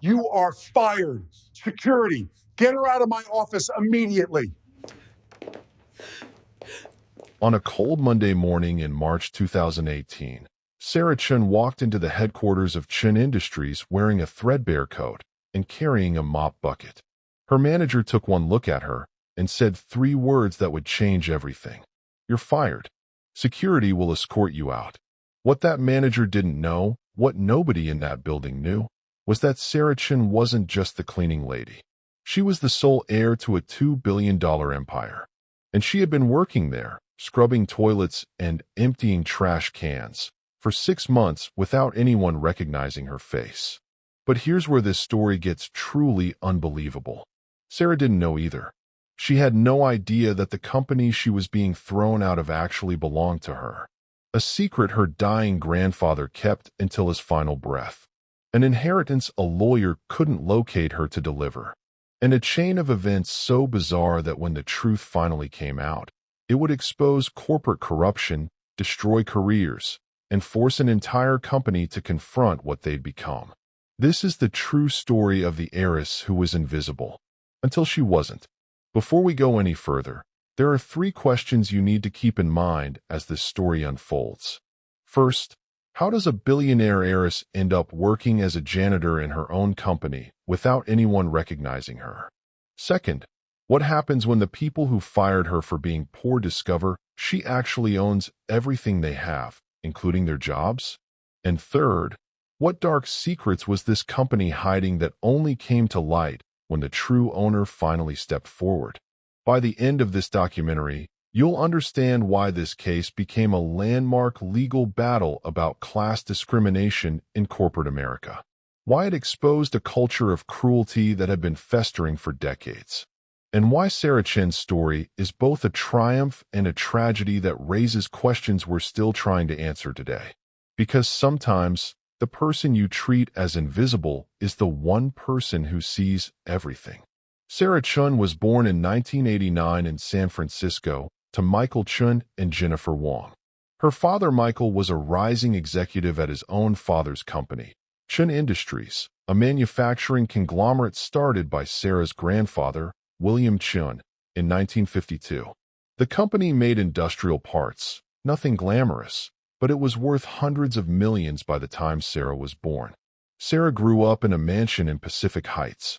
You are fired. Security, get her out of my office immediately. On a cold Monday morning in March 2018, Sarah Chen walked into the headquarters of Chen Industries wearing a threadbare coat and carrying a mop bucket. Her manager took one look at her and said 3 words that would change everything. "You're fired. Security will escort you out." What that manager didn't know, what nobody in that building knew, was that Sarah Chen wasn't just the cleaning lady. She was the sole heir to a $2 billion empire. And she had been working there, scrubbing toilets and emptying trash cans, for 6 months without anyone recognizing her face. But here's where this story gets truly unbelievable. Sarah didn't know either. She had no idea that the company she was being thrown out of actually belonged to her. A secret her dying grandfather kept until his final breath. An inheritance a lawyer couldn't locate her to deliver. And a chain of events so bizarre that when the truth finally came out, it would expose corporate corruption, destroy careers, and force an entire company to confront what they'd become. This is the true story of the heiress who was invisible, until she wasn't. Before we go any further, there are 3 questions you need to keep in mind as this story unfolds. First, how does a billionaire heiress end up working as a janitor in her own company without anyone recognizing her? Second, what happens when the people who fired her for being poor discover she actually owns everything they have, including their jobs? And third, what dark secrets was this company hiding that only came to light when the true owner finally stepped forward? By the end of this documentary, you'll understand why this case became a landmark legal battle about class discrimination in corporate America, why it exposed a culture of cruelty that had been festering for decades, and why Sarah Chen's story is both a triumph and a tragedy that raises questions we're still trying to answer today. Because sometimes, the person you treat as invisible is the one person who sees everything. Sarah Chen was born in 1989 in San Francisco to Michael Chen and Jennifer Wong. Her father, Michael, was a rising executive at his own father's company, Chen Industries, a manufacturing conglomerate started by Sarah's grandfather, William Chen, in 1952. The company made industrial parts, nothing glamorous, but it was worth hundreds of millions by the time Sarah was born. Sarah grew up in a mansion in Pacific Heights.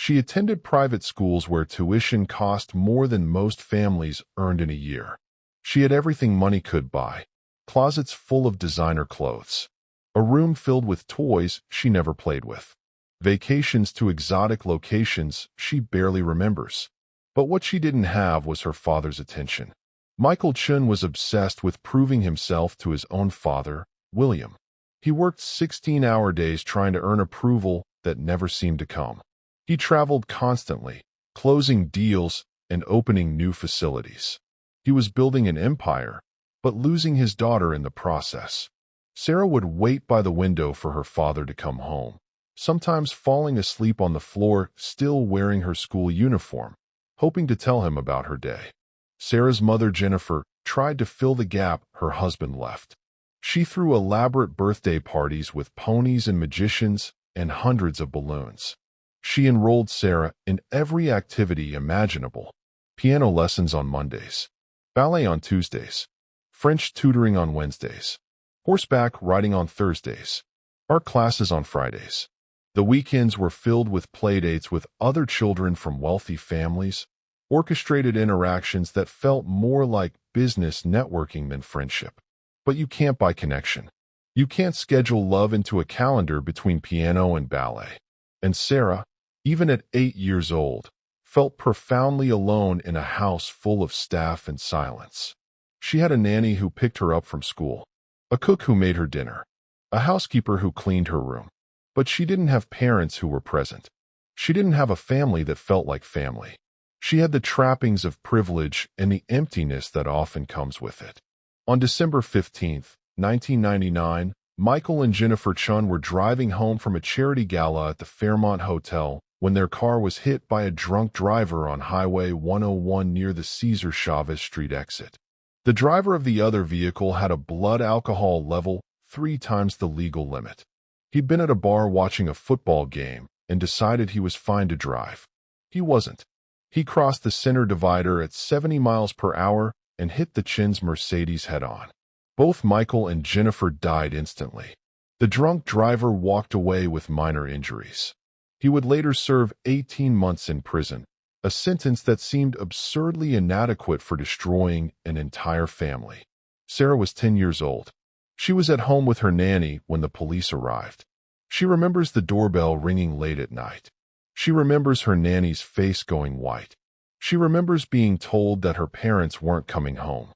She attended private schools where tuition cost more than most families earned in a year. She had everything money could buy: closets full of designer clothes, a room filled with toys she never played with, vacations to exotic locations she barely remembers. But what she didn't have was her father's attention. Michael Chen was obsessed with proving himself to his own father, William. He worked 16-hour days trying to earn approval that never seemed to come. He traveled constantly, closing deals and opening new facilities. He was building an empire, but losing his daughter in the process. Sarah would wait by the window for her father to come home, sometimes falling asleep on the floor, still wearing her school uniform, hoping to tell him about her day. Sarah's mother, Jennifer, tried to fill the gap her husband left. She threw elaborate birthday parties with ponies and magicians and hundreds of balloons. She enrolled Sarah in every activity imaginable: piano lessons on Mondays, ballet on Tuesdays, French tutoring on Wednesdays, horseback riding on Thursdays, art classes on Fridays. The weekends were filled with playdates with other children from wealthy families, orchestrated interactions that felt more like business networking than friendship. But you can't buy connection. You can't schedule love into a calendar between piano and ballet. And Sarah, even at 8 years old, felt profoundly alone in a house full of staff and silence. She had a nanny who picked her up from school, a cook who made her dinner, a housekeeper who cleaned her room. But she didn't have parents who were present. She didn't have a family that felt like family. She had the trappings of privilege and the emptiness that often comes with it. On December 15, 1999, Michael and Jennifer Chen were driving home from a charity gala at the Fairmont Hotel when their car was hit by a drunk driver on Highway 101 near the Cesar Chavez Street exit. The driver of the other vehicle had a blood alcohol level 3 times the legal limit. He'd been at a bar watching a football game and decided he was fine to drive. He wasn't. He crossed the center divider at 70 miles per hour and hit the Chen's Mercedes head-on. Both Michael and Jennifer died instantly. The drunk driver walked away with minor injuries. He would later serve 18 months in prison, a sentence that seemed absurdly inadequate for destroying an entire family. Sarah was 10 years old. She was at home with her nanny when the police arrived. She remembers the doorbell ringing late at night. She remembers her nanny's face going white. She remembers being told that her parents weren't coming home.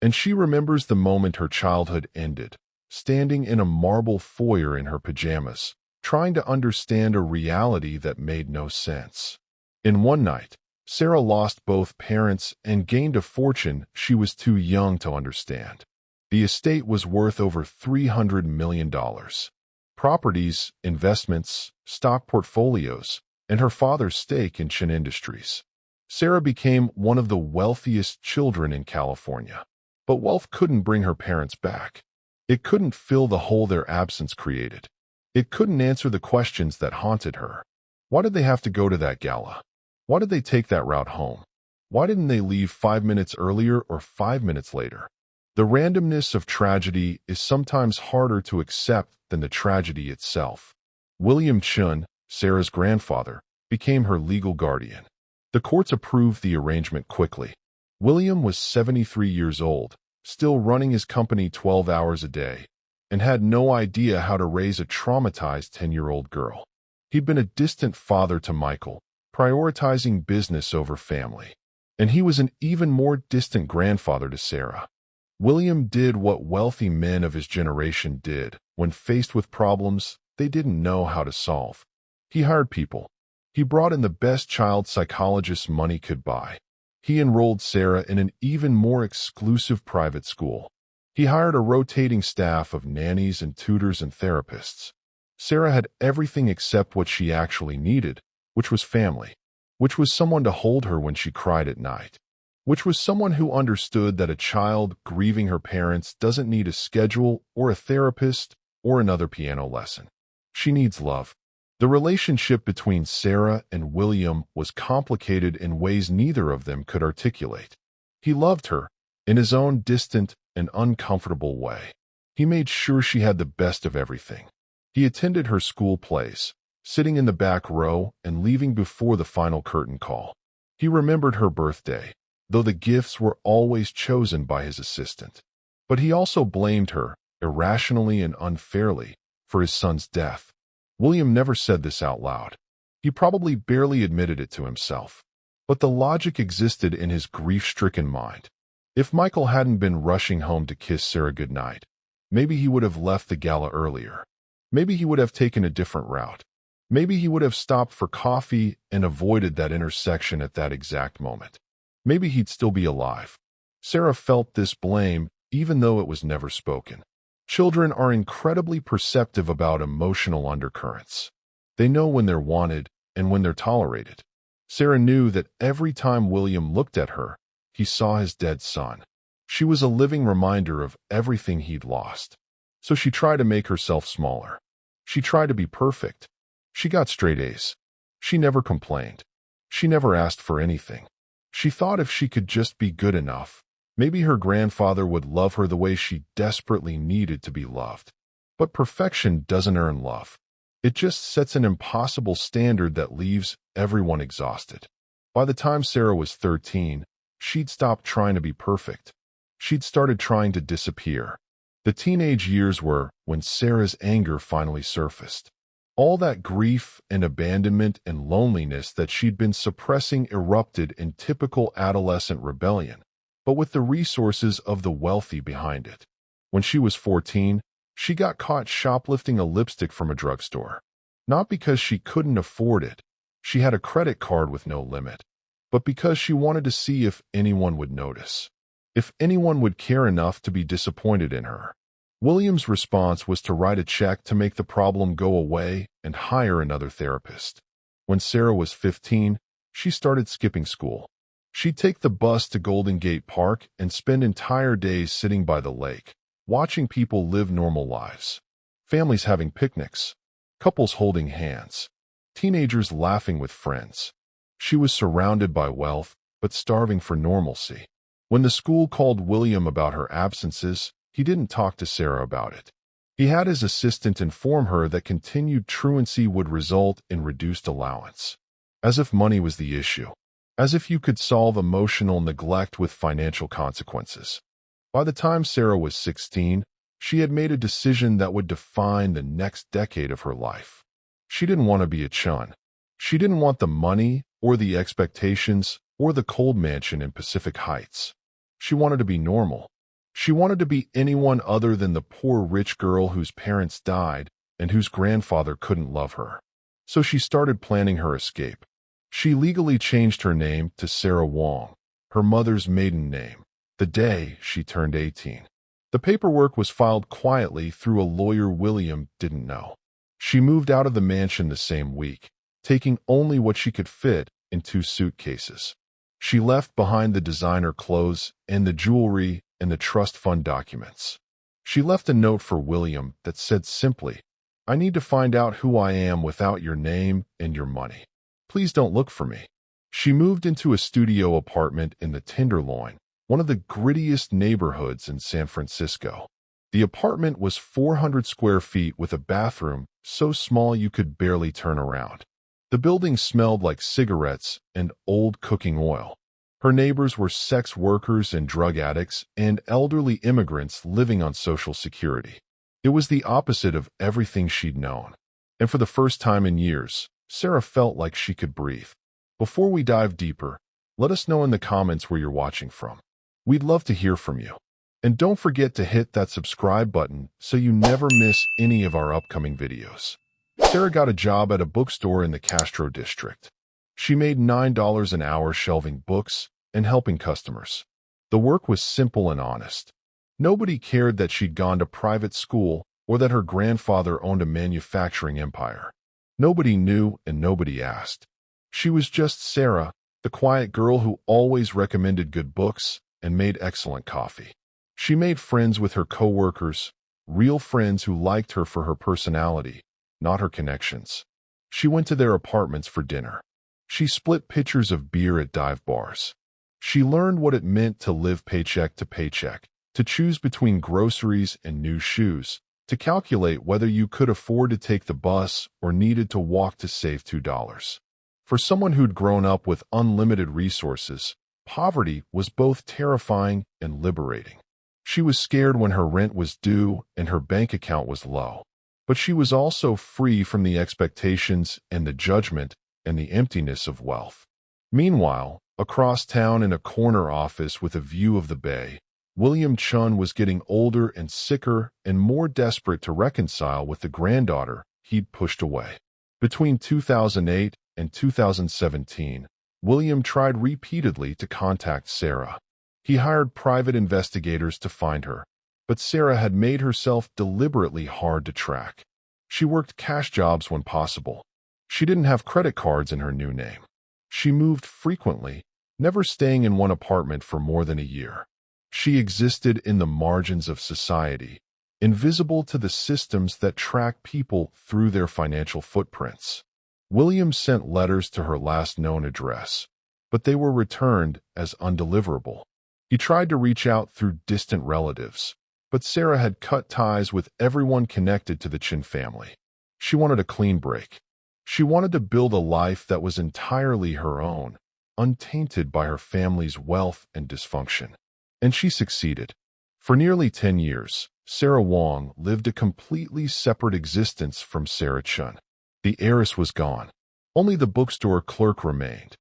And she remembers the moment her childhood ended, standing in a marble foyer in her pajamas, trying to understand a reality that made no sense. In one night, Sarah lost both parents and gained a fortune she was too young to understand. The estate was worth over $300 million. Properties, investments, stock portfolios, and her father's stake in Chen Industries. Sarah became one of the wealthiest children in California. But wealth couldn't bring her parents back. It couldn't fill the hole their absence created. It couldn't answer the questions that haunted her. Why did they have to go to that gala? Why did they take that route home? Why didn't they leave 5 minutes earlier or 5 minutes later? The randomness of tragedy is sometimes harder to accept than the tragedy itself. William Chen, Sarah's grandfather, became her legal guardian. The courts approved the arrangement quickly. William was 73 years old, still running his company 12 hours a day, and had no idea how to raise a traumatized 10-year-old girl. He'd been a distant father to Michael, prioritizing business over family. And he was an even more distant grandfather to Sarah. William did what wealthy men of his generation did when faced with problems they didn't know how to solve. He hired people. He brought in the best child psychologists money could buy. He enrolled Sarah in an even more exclusive private school. He hired a rotating staff of nannies and tutors and therapists. Sarah had everything except what she actually needed, which was family, which was someone to hold her when she cried at night, which was someone who understood that a child grieving her parents doesn't need a schedule or a therapist or another piano lesson. She needs love. The relationship between Sarah and William was complicated in ways neither of them could articulate. He loved her, in his own distant and uncomfortable way. He made sure she had the best of everything. He attended her school plays, sitting in the back row and leaving before the final curtain call. He remembered her birthday, though the gifts were always chosen by his assistant. But he also blamed her, irrationally and unfairly, for his son's death. William never said this out loud. He probably barely admitted it to himself. But the logic existed in his grief-stricken mind. If Michael hadn't been rushing home to kiss Sarah goodnight, maybe he would have left the gala earlier. Maybe he would have taken a different route. Maybe he would have stopped for coffee and avoided that intersection at that exact moment. Maybe he'd still be alive. Sarah felt this blame, even though it was never spoken. Children are incredibly perceptive about emotional undercurrents. They know when they're wanted and when they're tolerated. Sarah knew that every time William looked at her, he saw his dead son. She was a living reminder of everything he'd lost. So she tried to make herself smaller. She tried to be perfect. She got straight A's. She never complained. She never asked for anything. She thought if she could just be good enough, maybe her grandfather would love her the way she desperately needed to be loved. But perfection doesn't earn love. It just sets an impossible standard that leaves everyone exhausted. By the time Sarah was 13, she'd stopped trying to be perfect. She'd started trying to disappear. The teenage years were when Sarah's anger finally surfaced. All that grief and abandonment and loneliness that she'd been suppressing erupted in typical adolescent rebellion, but with the resources of the wealthy behind it. When she was 14, she got caught shoplifting a lipstick from a drugstore. Not because she couldn't afford it, she had a credit card with no limit, but because she wanted to see if anyone would notice, if anyone would care enough to be disappointed in her. William's response was to write a check to make the problem go away and hire another therapist. When Sarah was 15, she started skipping school. She'd take the bus to Golden Gate Park and spend entire days sitting by the lake, watching people live normal lives. Families having picnics, couples holding hands. teenagers laughing with friends. She was surrounded by wealth, but starving for normalcy. When the school called William about her absences, he didn't talk to Sarah about it. He had his assistant inform her that continued truancy would result in reduced allowance. As if money was the issue. As if you could solve emotional neglect with financial consequences. By the time Sarah was 16, she had made a decision that would define the next decade of her life. She didn't want to be a Chen. She didn't want the money or the expectations or the cold mansion in Pacific Heights. She wanted to be normal. She wanted to be anyone other than the poor rich girl whose parents died and whose grandfather couldn't love her. So she started planning her escape. She legally changed her name to Sarah Wong, her mother's maiden name, the day she turned 18. The paperwork was filed quietly through a lawyer William didn't know. She moved out of the mansion the same week, taking only what she could fit in 2 suitcases. She left behind the designer clothes and the jewelry and the trust fund documents. She left a note for William that said simply, "I need to find out who I am without your name and your money. Please don't look for me." She moved into a studio apartment in the Tenderloin, one of the grittiest neighborhoods in San Francisco. The apartment was 400 square feet with a bathroom so small you could barely turn around. The building smelled like cigarettes and old cooking oil. Her neighbors were sex workers and drug addicts and elderly immigrants living on Social Security. It was the opposite of everything she'd known. And for the first time in years, Sarah felt like she could breathe. Before we dive deeper, let us know in the comments where you're watching from. We'd love to hear from you. And don't forget to hit that subscribe button so you never miss any of our upcoming videos. Sarah got a job at a bookstore in the Castro district. She made $9 an hour shelving books and helping customers. The work was simple and honest. Nobody cared that she'd gone to private school or that her grandfather owned a manufacturing empire. Nobody knew and nobody asked. She was just Sarah, the quiet girl who always recommended good books and made excellent coffee. She made friends with her coworkers, real friends who liked her for her personality, not her connections. She went to their apartments for dinner. She split pitchers of beer at dive bars. She learned what it meant to live paycheck to paycheck, to choose between groceries and new shoes, to calculate whether you could afford to take the bus or needed to walk to save $2. For someone who'd grown up with unlimited resources, poverty was both terrifying and liberating. She was scared when her rent was due and her bank account was low. But she was also free from the expectations and the judgment and the emptiness of wealth. Meanwhile, across town in a corner office with a view of the bay, William Chen was getting older and sicker and more desperate to reconcile with the granddaughter he'd pushed away. Between 2008 and 2017, William tried repeatedly to contact Sarah. He hired private investigators to find her, but Sarah had made herself deliberately hard to track. She worked cash jobs when possible. She didn't have credit cards in her new name. She moved frequently, never staying in one apartment for more than a year. She existed in the margins of society, invisible to the systems that track people through their financial footprints. William sent letters to her last known address, but they were returned as undeliverable. He tried to reach out through distant relatives, but Sarah had cut ties with everyone connected to the Chen family. She wanted a clean break. She wanted to build a life that was entirely her own, untainted by her family's wealth and dysfunction. And she succeeded. For nearly 10 years, Sarah Wong lived a completely separate existence from Sarah Chen. The heiress was gone. Only the bookstore clerk remained.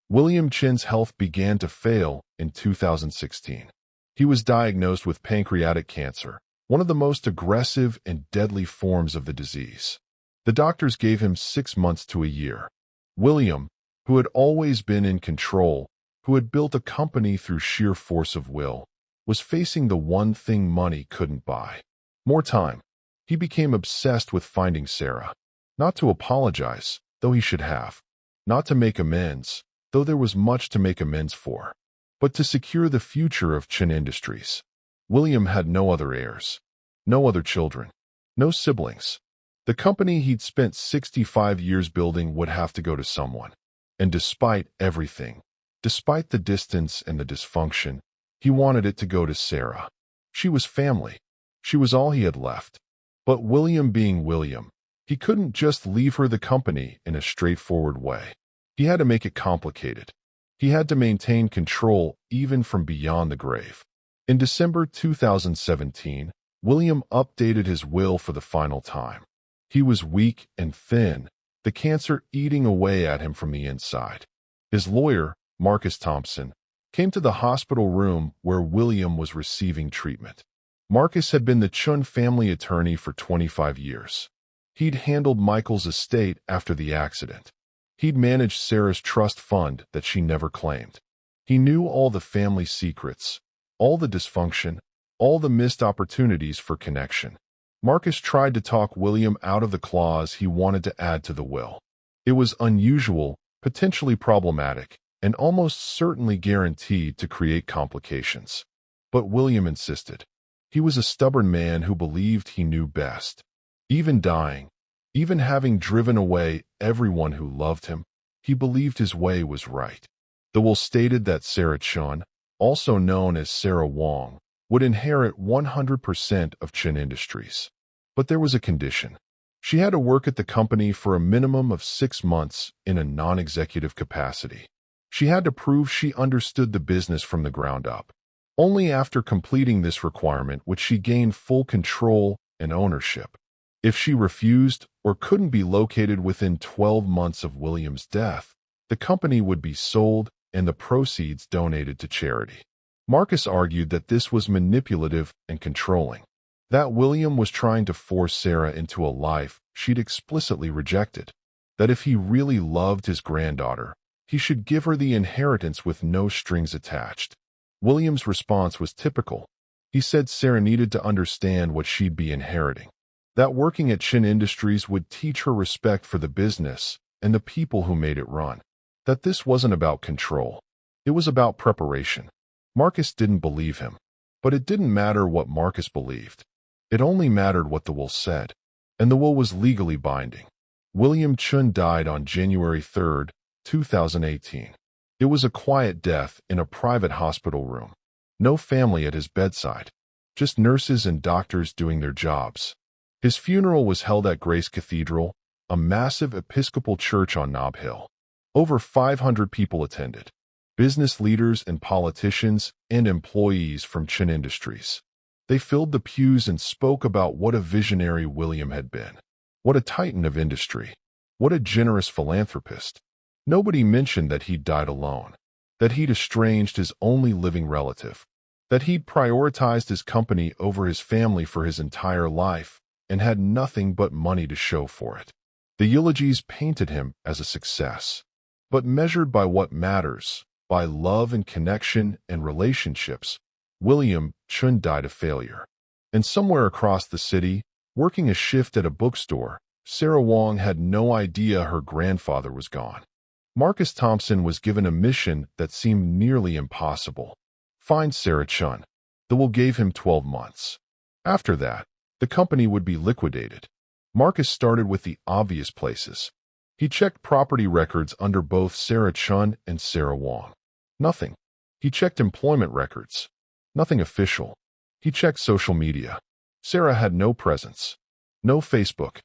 William Chen's health began to fail in 2016. He was diagnosed with pancreatic cancer, one of the most aggressive and deadly forms of the disease. The doctors gave him 6 months to a year. William, who had always been in control, who had built a company through sheer force of will, was facing the one thing money couldn't buy: more time. He became obsessed with finding Sarah. Not to apologize, though he should have. Not to make amends, though there was much to make amends for. But to secure the future of Chen Industries. William had no other heirs. No other children. No siblings. The company he'd spent 65 years building would have to go to someone. And despite everything, despite the distance and the dysfunction, he wanted it to go to Sarah. She was family. She was all he had left. But William being William, he couldn't just leave her the company in a straightforward way. He had to make it complicated. He had to maintain control even from beyond the grave. In December 2017, William updated his will for the final time. He was weak and thin, the cancer eating away at him from the inside. His lawyer, Marcus Thompson, came to the hospital room where William was receiving treatment. Marcus had been the Chun family attorney for 25 years. He'd handled Michael's estate after the accident. He'd managed Sarah's trust fund that she never claimed. He knew all the family secrets, all the dysfunction, all the missed opportunities for connection. Marcus tried to talk William out of the clause he wanted to add to the will. It was unusual, potentially problematic, and almost certainly guaranteed to create complications. But William insisted. He was a stubborn man who believed he knew best. Even dying, even having driven away everyone who loved him, he believed his way was right. The will stated that Sarah Chen, also known as Sarah Wong, would inherit 100% of Chen Industries. But there was a condition. She had to work at the company for a minimum of 6 months in a non-executive capacity. She had to prove she understood the business from the ground up. Only after completing this requirement would she gain full control and ownership. If she refused or couldn't be located within 12 months of William's death, the company would be sold and the proceeds donated to charity. Marcus argued that this was manipulative and controlling, that William was trying to force Sarah into a life she'd explicitly rejected, that if he really loved his granddaughter, he should give her the inheritance with no strings attached. William's response was typical. He said Sarah needed to understand what she'd be inheriting, that working at Chen Industries would teach her respect for the business and the people who made it run, that this wasn't about control. It was about preparation. Marcus didn't believe him, but it didn't matter what Marcus believed. It only mattered what the will said, and the will was legally binding. William Chun died on January 3, 2018. It was a quiet death in a private hospital room. No family at his bedside, just nurses and doctors doing their jobs. His funeral was held at Grace Cathedral, a massive Episcopal church on Nob Hill. Over 500 people attended. Business leaders and politicians and employees from Chen Industries. They filled the pews and spoke about what a visionary William had been. What a titan of industry. What a generous philanthropist. Nobody mentioned that he'd died alone, that he'd estranged his only living relative, that he'd prioritized his company over his family for his entire life and had nothing but money to show for it. The eulogies painted him as a success, but measured by what matters, by love and connection and relationships, William Chun died a failure. And somewhere across the city, working a shift at a bookstore, Sarah Wong had no idea her grandfather was gone. Marcus Thompson was given a mission that seemed nearly impossible. Find Sarah Chen. The will gave him 12 months. After that, the company would be liquidated. Marcus started with the obvious places. He checked property records under both Sarah Chen and Sarah Wong. Nothing. He checked employment records. Nothing official. He checked social media. Sarah had no presence. No Facebook.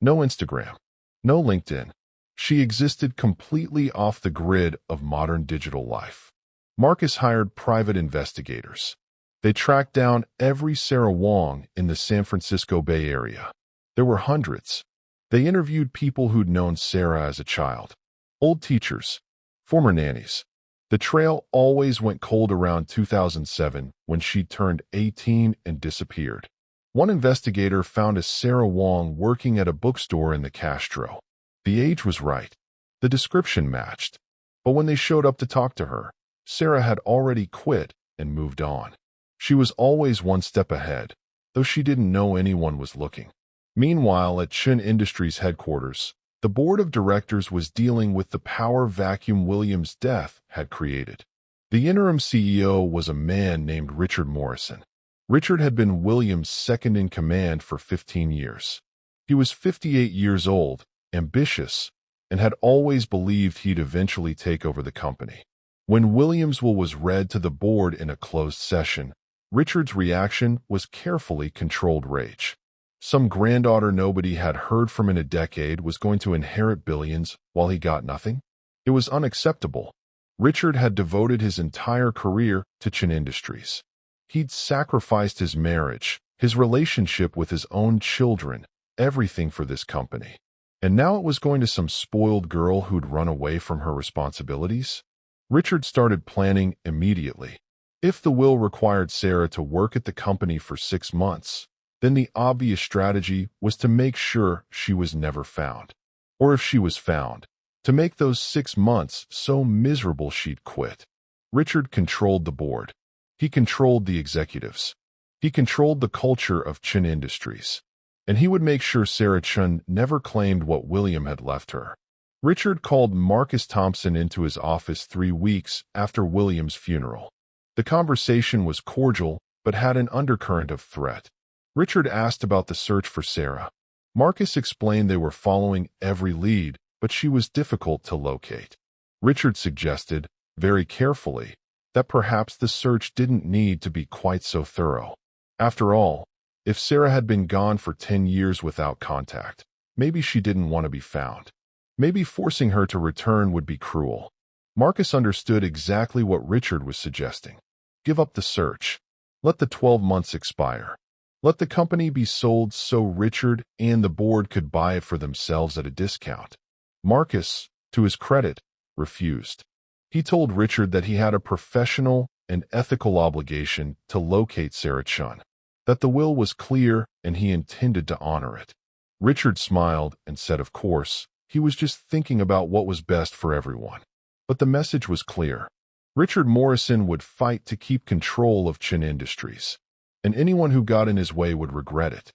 No Instagram. No LinkedIn. She existed completely off the grid of modern digital life. Marcus hired private investigators. They tracked down every Sarah Wong in the San Francisco Bay Area. There were hundreds. They interviewed people who'd known Sarah as a child. Old teachers. Former nannies. The trail always went cold around 2007 when she turned 18 and disappeared. One investigator found a Sarah Wong working at a bookstore in the Castro. The age was right. The description matched. But when they showed up to talk to her, Sarah had already quit and moved on. She was always one step ahead, though she didn't know anyone was looking. Meanwhile, at Chen Industries headquarters, the board of directors was dealing with the power vacuum William's death had created. The interim CEO was a man named Richard Morrison. Richard had been William's second in command for 15 years. He was 58 years old, ambitious, and had always believed he'd eventually take over the company. When Williams' will was read to the board in a closed session, Richard's reaction was carefully controlled rage. Some granddaughter nobody had heard from in a decade was going to inherit billions while he got nothing? It was unacceptable. Richard had devoted his entire career to Chen Industries. He'd sacrificed his marriage, his relationship with his own children, everything for this company. And now it was going to some spoiled girl who'd run away from her responsibilities? Richard started planning immediately. If the will required Sarah to work at the company for 6 months, then the obvious strategy was to make sure she was never found. Or if she was found, to make those 6 months so miserable she'd quit. Richard controlled the board. He controlled the executives. He controlled the culture of Chen Industries. And he would make sure Sarah Chen never claimed what William had left her. Richard called Marcus Thompson into his office 3 weeks after William's funeral. The conversation was cordial, but had an undercurrent of threat. Richard asked about the search for Sarah. Marcus explained they were following every lead, but she was difficult to locate. Richard suggested, very carefully, that perhaps the search didn't need to be quite so thorough. After all, if Sarah had been gone for 10 years without contact, maybe she didn't want to be found. Maybe forcing her to return would be cruel. Marcus understood exactly what Richard was suggesting. Give up the search. Let the 12 months expire. Let the company be sold so Richard and the board could buy it for themselves at a discount. Marcus, to his credit, refused. He told Richard that he had a professional and ethical obligation to locate Sarah Chen, that the will was clear and he intended to honor it. Richard smiled and said, of course, he was just thinking about what was best for everyone. But the message was clear. Richard Morrison would fight to keep control of Chen Industries, and anyone who got in his way would regret it.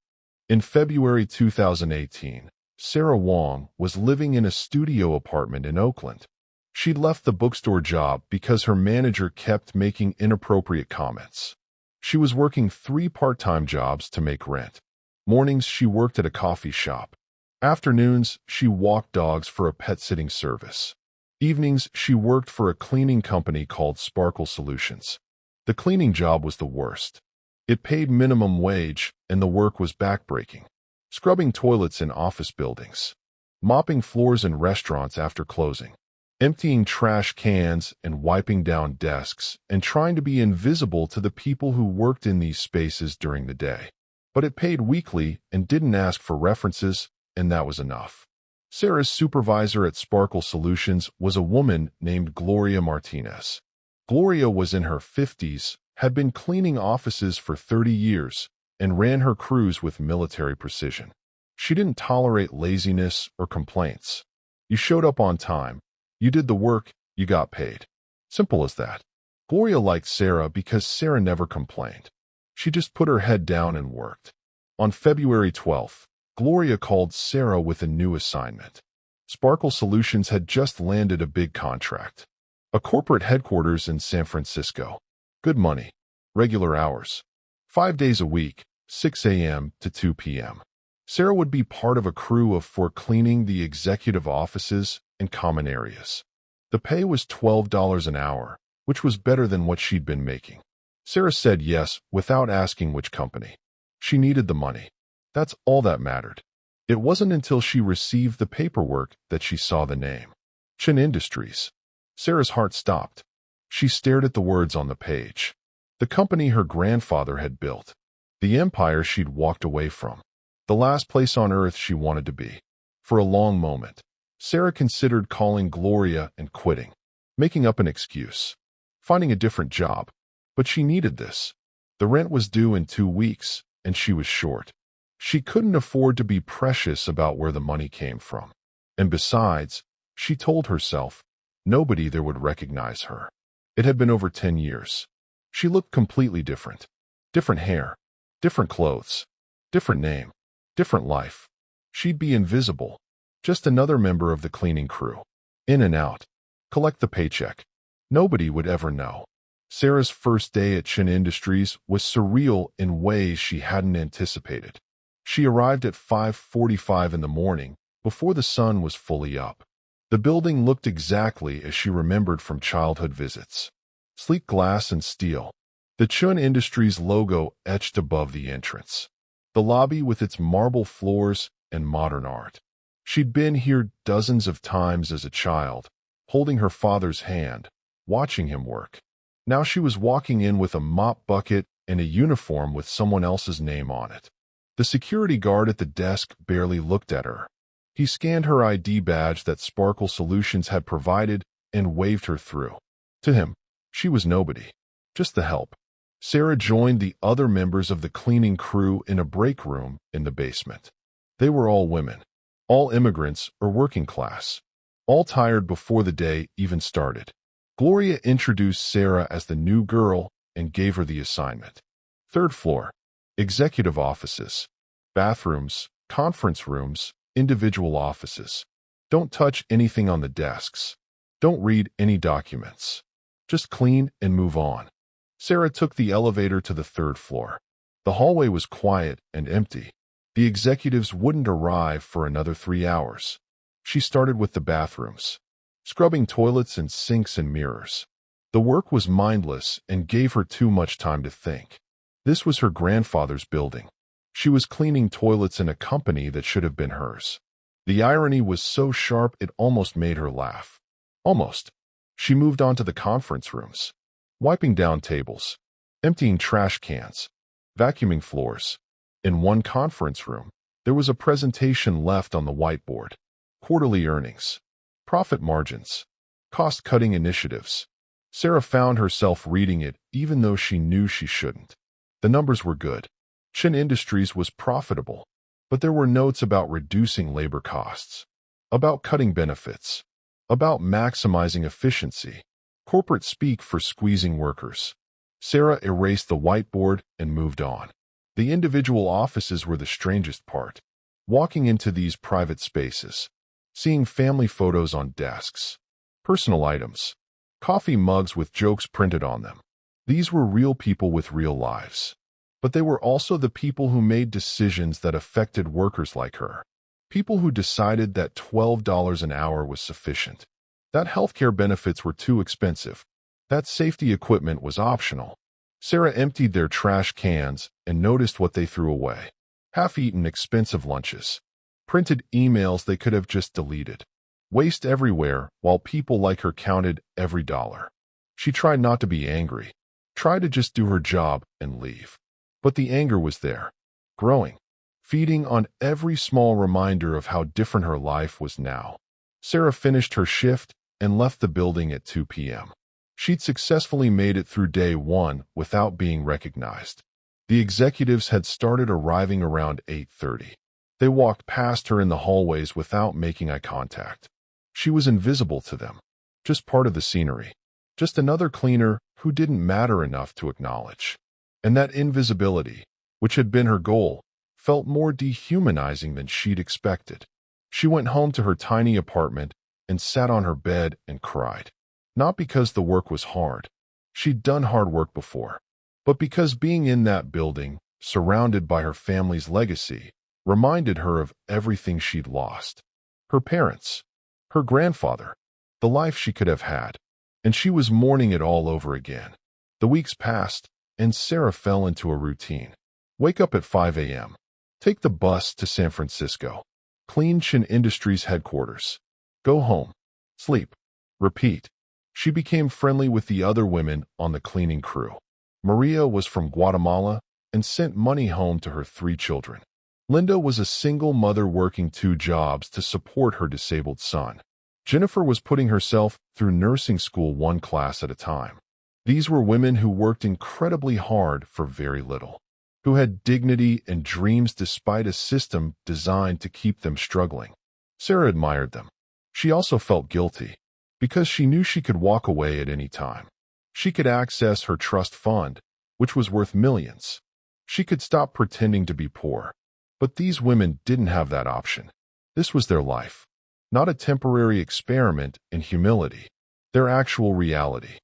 In February 2018, Sarah Wong was living in a studio apartment in Oakland. She'd left the bookstore job because her manager kept making inappropriate comments. She was working 3 part-time jobs to make rent. Mornings, she worked at a coffee shop. Afternoons, she walked dogs for a pet-sitting service. Evenings, she worked for a cleaning company called Sparkle Solutions. The cleaning job was the worst. It paid minimum wage, and the work was backbreaking. Scrubbing toilets in office buildings. Mopping floors in restaurants after closing. Emptying trash cans and wiping down desks, and trying to be invisible to the people who worked in these spaces during the day. But it paid weekly and didn't ask for references, and that was enough. Sarah's supervisor at Sparkle Solutions was a woman named Gloria Martinez. Gloria was in her 50s, had been cleaning offices for 30 years, and ran her crews with military precision. She didn't tolerate laziness or complaints. You showed up on time. You did the work, you got paid. Simple as that. Gloria liked Sarah because Sarah never complained. She just put her head down and worked. On February 12th, Gloria called Sarah with a new assignment. Sparkle Solutions had just landed a big contract. A corporate headquarters in San Francisco. Good money. Regular hours. 5 days a week, 6 a.m. to 2 p.m. Sarah would be part of a crew of 4 cleaning the executive offices and common areas. The pay was $12 an hour, which was better than what she'd been making. Sarah said yes without asking which company. She needed the money. That's all that mattered. It wasn't until she received the paperwork that she saw the name. Chen Industries. Sarah's heart stopped. She stared at the words on the page. The company her grandfather had built. The empire she'd walked away from. The last place on earth she wanted to be. For a long moment, Sarah considered calling Gloria and quitting. Making up an excuse. Finding a different job. But she needed this. The rent was due in 2 weeks, and she was short. She couldn't afford to be precious about where the money came from. And besides, she told herself, nobody there would recognize her. It had been over 10 years. She looked completely different. Different hair. Different clothes. Different name. Different life. She'd be invisible. Just another member of the cleaning crew. In and out. Collect the paycheck. Nobody would ever know. Sarah's first day at Chen Industries was surreal in ways she hadn't anticipated. She arrived at 5:45 in the morning, before the sun was fully up. The building looked exactly as she remembered from childhood visits. Sleek glass and steel. The Chun Industries logo etched above the entrance. The lobby with its marble floors and modern art. She'd been here dozens of times as a child, holding her father's hand, watching him work. Now she was walking in with a mop bucket and a uniform with someone else's name on it. The security guard at the desk barely looked at her. He scanned her ID badge that Sparkle Solutions had provided and waved her through. To him, she was nobody, just the help. Sarah joined the other members of the cleaning crew in a break room in the basement. They were all women, all immigrants or working class, all tired before the day even started. Gloria introduced Sarah as the new girl and gave her the assignment. Third floor, executive offices, bathrooms, conference rooms, individual offices. Don't touch anything on the desks. Don't read any documents. Just clean and move on. Sarah took the elevator to the third floor. The hallway was quiet and empty. The executives wouldn't arrive for another 3 hours. She started with the bathrooms, scrubbing toilets and sinks and mirrors. The work was mindless and gave her too much time to think. This was her grandfather's building. She was cleaning toilets in a company that should have been hers. The irony was so sharp it almost made her laugh. Almost. She moved on to the conference rooms, wiping down tables, emptying trash cans, vacuuming floors. In one conference room, there was a presentation left on the whiteboard. Quarterly earnings, profit margins, cost-cutting initiatives. Sarah found herself reading it even though she knew she shouldn't. The numbers were good. Chun Industries was profitable, but there were notes about reducing labor costs, about cutting benefits, about maximizing efficiency, corporate speak for squeezing workers. Sarah erased the whiteboard and moved on. The individual offices were the strangest part. Walking into these private spaces, seeing family photos on desks, personal items, coffee mugs with jokes printed on them. These were real people with real lives. But they were also the people who made decisions that affected workers like her. People who decided that $12 an hour was sufficient, that healthcare benefits were too expensive, that safety equipment was optional. Sarah emptied their trash cans and noticed what they threw away. Half-eaten expensive lunches, printed emails they could have just deleted. Waste everywhere while people like her counted every dollar. She tried not to be angry, tried to just do her job and leave. But the anger was there, growing, feeding on every small reminder of how different her life was now. Sarah finished her shift and left the building at 2 p.m. She'd successfully made it through day one without being recognized. The executives had started arriving around 8:30. They walked past her in the hallways without making eye contact. She was invisible to them, just part of the scenery, just another cleaner who didn't matter enough to acknowledge. And that invisibility, which had been her goal, felt more dehumanizing than she'd expected. She went home to her tiny apartment and sat on her bed and cried. Not because the work was hard. She'd done hard work before. But because being in that building, surrounded by her family's legacy, reminded her of everything she'd lost. Her parents, her grandfather, the life she could have had. And she was mourning it all over again. The weeks passed, and Sarah fell into a routine. Wake up at 5 a.m. Take the bus to San Francisco. Clean Chun Industries headquarters. Go home. Sleep. Repeat. She became friendly with the other women on the cleaning crew. Maria was from Guatemala and sent money home to her 3 children. Linda was a single mother working 2 jobs to support her disabled son. Jennifer was putting herself through nursing school 1 class at a time. These were women who worked incredibly hard for very little, who had dignity and dreams despite a system designed to keep them struggling. Sarah admired them. She also felt guilty, because she knew she could walk away at any time. She could access her trust fund, which was worth millions. She could stop pretending to be poor. But these women didn't have that option. This was their life, not a temporary experiment in humility, their actual reality.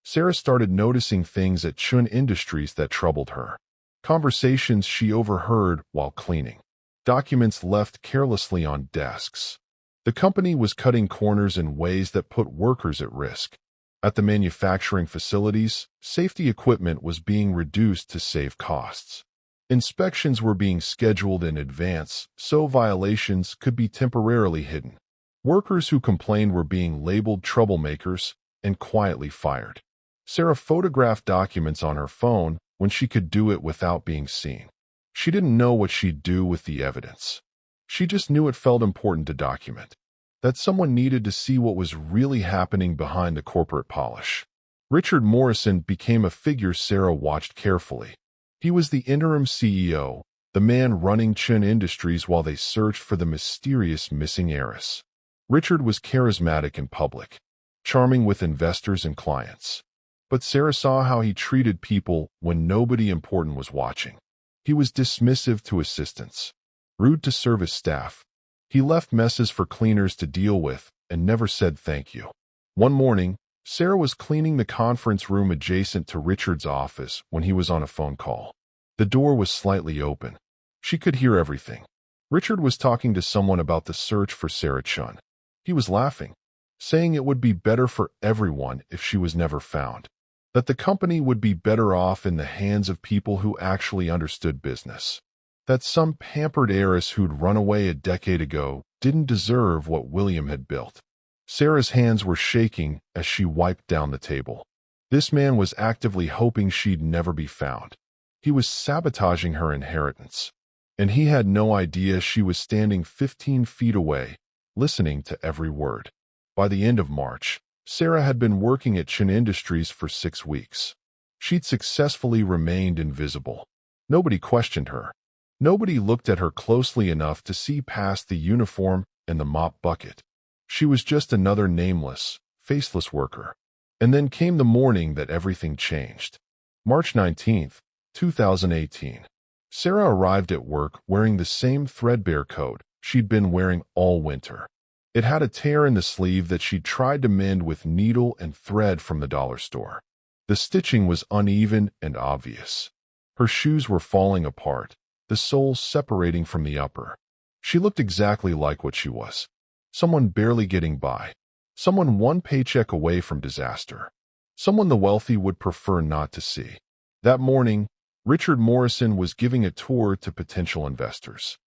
Sarah started noticing things at Chun Industries that troubled her. Conversations she overheard while cleaning. documents left carelessly on desks. The company was cutting corners in ways that put workers at risk. At the manufacturing facilities, safety equipment was being reduced to save costs. Inspections were being scheduled in advance, so violations could be temporarily hidden. Workers who complained were being labeled troublemakers and quietly fired. Sarah photographed documents on her phone when she could do it without being seen. She didn't know what she'd do with the evidence. She just knew it felt important to document. That someone needed to see what was really happening behind the corporate polish. Richard Morrison became a figure Sarah watched carefully. He was the interim CEO, the man running Chen Industries while they searched for the mysterious missing heiress. Richard was charismatic in public, charming with investors and clients. But Sarah saw how he treated people when nobody important was watching. He was dismissive to assistants, rude to service staff. He left messes for cleaners to deal with and never said thank you. One morning, Sarah was cleaning the conference room adjacent to Richard's office when he was on a phone call. The door was slightly open. She could hear everything. Richard was talking to someone about the search for Sarah Chen. He was laughing, saying it would be better for everyone if she was never found, that the company would be better off in the hands of people who actually understood business, that some pampered heiress who'd run away a decade ago didn't deserve what William had built. Sarah's hands were shaking as she wiped down the table. This man was actively hoping she'd never be found. He was sabotaging her inheritance, and he had no idea she was standing 15 feet away, listening to every word. By the end of March, Sarah had been working at Chen Industries for 6 weeks. She'd successfully remained invisible. Nobody questioned her. Nobody looked at her closely enough to see past the uniform and the mop bucket. She was just another nameless, faceless worker. And then came the morning that everything changed. March 19th, 2018. Sarah arrived at work wearing the same threadbare coat she'd been wearing all winter. It had a tear in the sleeve that she'd tried to mend with needle and thread from the dollar store. The stitching was uneven and obvious. Her shoes were falling apart, the soles separating from the upper. She looked exactly like what she was. Someone barely getting by. Someone one paycheck away from disaster. Someone the wealthy would prefer not to see. That morning, Richard Morrison was giving a tour to potential investors.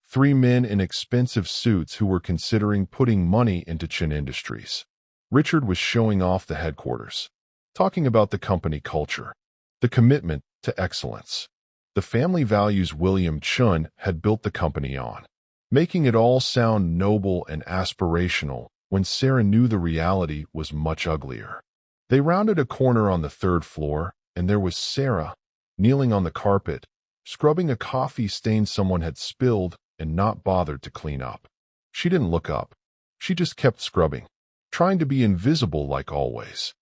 3 men in expensive suits who were considering putting money into Chen Industries. Richard was showing off the headquarters, talking about the company culture, the commitment to excellence, the family values William Chen had built the company on, making it all sound noble and aspirational when Sarah knew the reality was much uglier. They rounded a corner on the 3rd floor, and there was Sarah, kneeling on the carpet, scrubbing a coffee stain someone had spilled and not bothered to clean up. She didn't look up. She just kept scrubbing, trying to be invisible like always.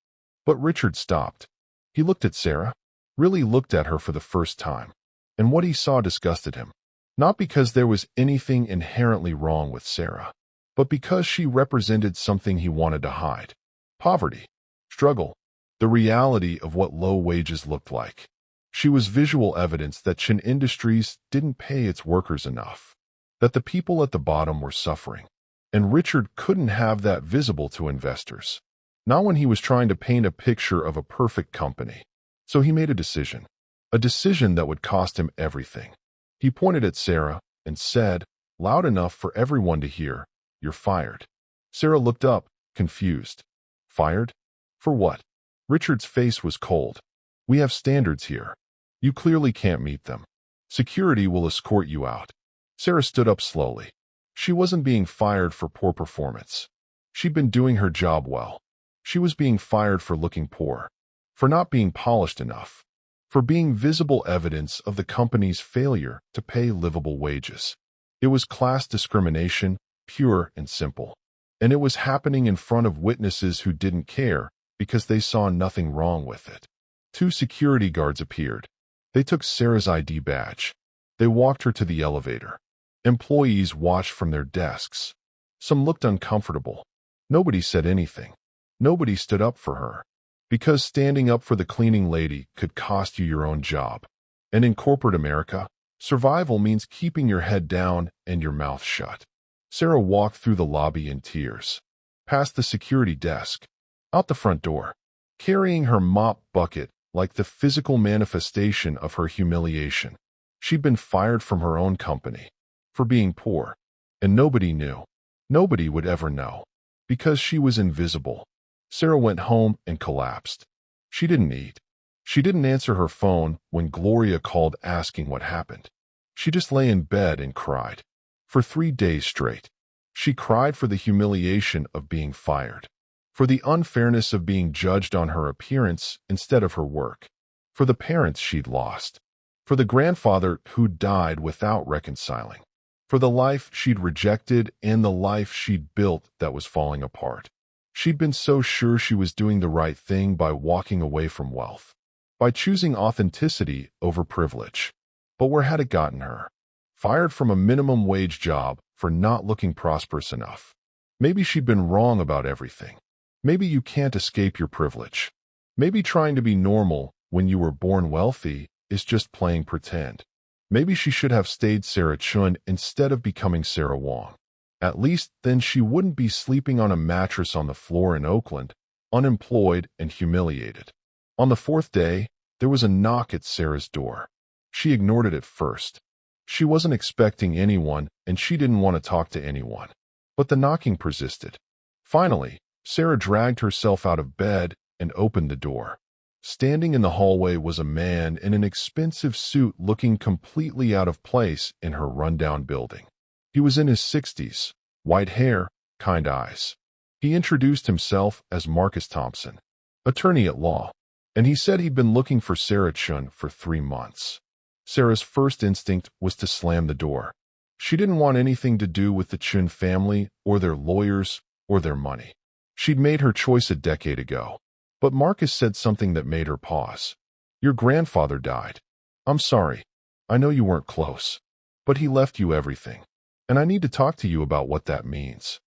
But Richard stopped. He looked at Sarah, really looked at her for the first time, and what he saw disgusted him. Not because there was anything inherently wrong with Sarah, but because she represented something he wanted to hide. Poverty, struggle, the reality of what low wages looked like. She was visual evidence that Chen Industries didn't pay its workers enough, that the people at the bottom were suffering, and Richard couldn't have that visible to investors, not when he was trying to paint a picture of a perfect company. So he made a decision that would cost him everything. He pointed at Sarah and said, loud enough for everyone to hear, "You're fired." Sarah looked up, confused. Fired? For what? Richard's face was cold. "We have standards here. You clearly can't meet them. Security will escort you out." Sarah stood up slowly. She wasn't being fired for poor performance. She'd been doing her job well. She was being fired for looking poor, for not being polished enough, for being visible evidence of the company's failure to pay livable wages. It was class discrimination, pure and simple. And it was happening in front of witnesses who didn't care because they saw nothing wrong with it. 2 security guards appeared. They took Sarah's ID badge. They walked her to the elevator. Employees watched from their desks. Some looked uncomfortable. Nobody said anything. Nobody stood up for her. Because standing up for the cleaning lady could cost you your own job. And in corporate America, Survival means keeping your head down and your mouth shut. Sarah walked through the lobby in tears, past the security desk, out the front door, carrying her mop bucket like the physical manifestation of her humiliation. She'd been fired from her own company for being poor, and nobody knew. Nobody would ever know, because she was invisible. Sarah went home and collapsed. She didn't eat. She didn't answer her phone when Gloria called asking what happened. She just lay in bed and cried. For 3 days straight. She cried for the humiliation of being fired, for the unfairness of being judged on her appearance instead of her work, for the parents she'd lost, for the grandfather who died without reconciling, for the life she'd rejected and the life she'd built that was falling apart. She'd been so sure she was doing the right thing by walking away from wealth, by choosing authenticity over privilege. But where had it gotten her? Fired from a minimum wage job for not looking prosperous enough. Maybe she'd been wrong about everything. Maybe you can't escape your privilege. Maybe trying to be normal when you were born wealthy is just playing pretend. Maybe she should have stayed Sarah Chen instead of becoming Sarah Wong. At least then she wouldn't be sleeping on a mattress on the floor in Oakland, unemployed and humiliated. On the 4th day, there was a knock at Sarah's door. She ignored it at first. She wasn't expecting anyone, and she didn't want to talk to anyone. But the knocking persisted. Finally, Sarah dragged herself out of bed and opened the door. Standing in the hallway was a man in an expensive suit looking completely out of place in her rundown building. He was in his 60s, white hair, kind eyes. He introduced himself as Marcus Thompson, attorney at law, and he said he'd been looking for Sarah Chen for 3 months. Sarah's first instinct was to slam the door. She didn't want anything to do with the Chen family or their lawyers or their money. She'd made her choice a decade ago. But Marcus said something that made her pause. Your grandfather died. I'm sorry. I know you weren't close. But he left you everything. And I need to talk to you about what that means.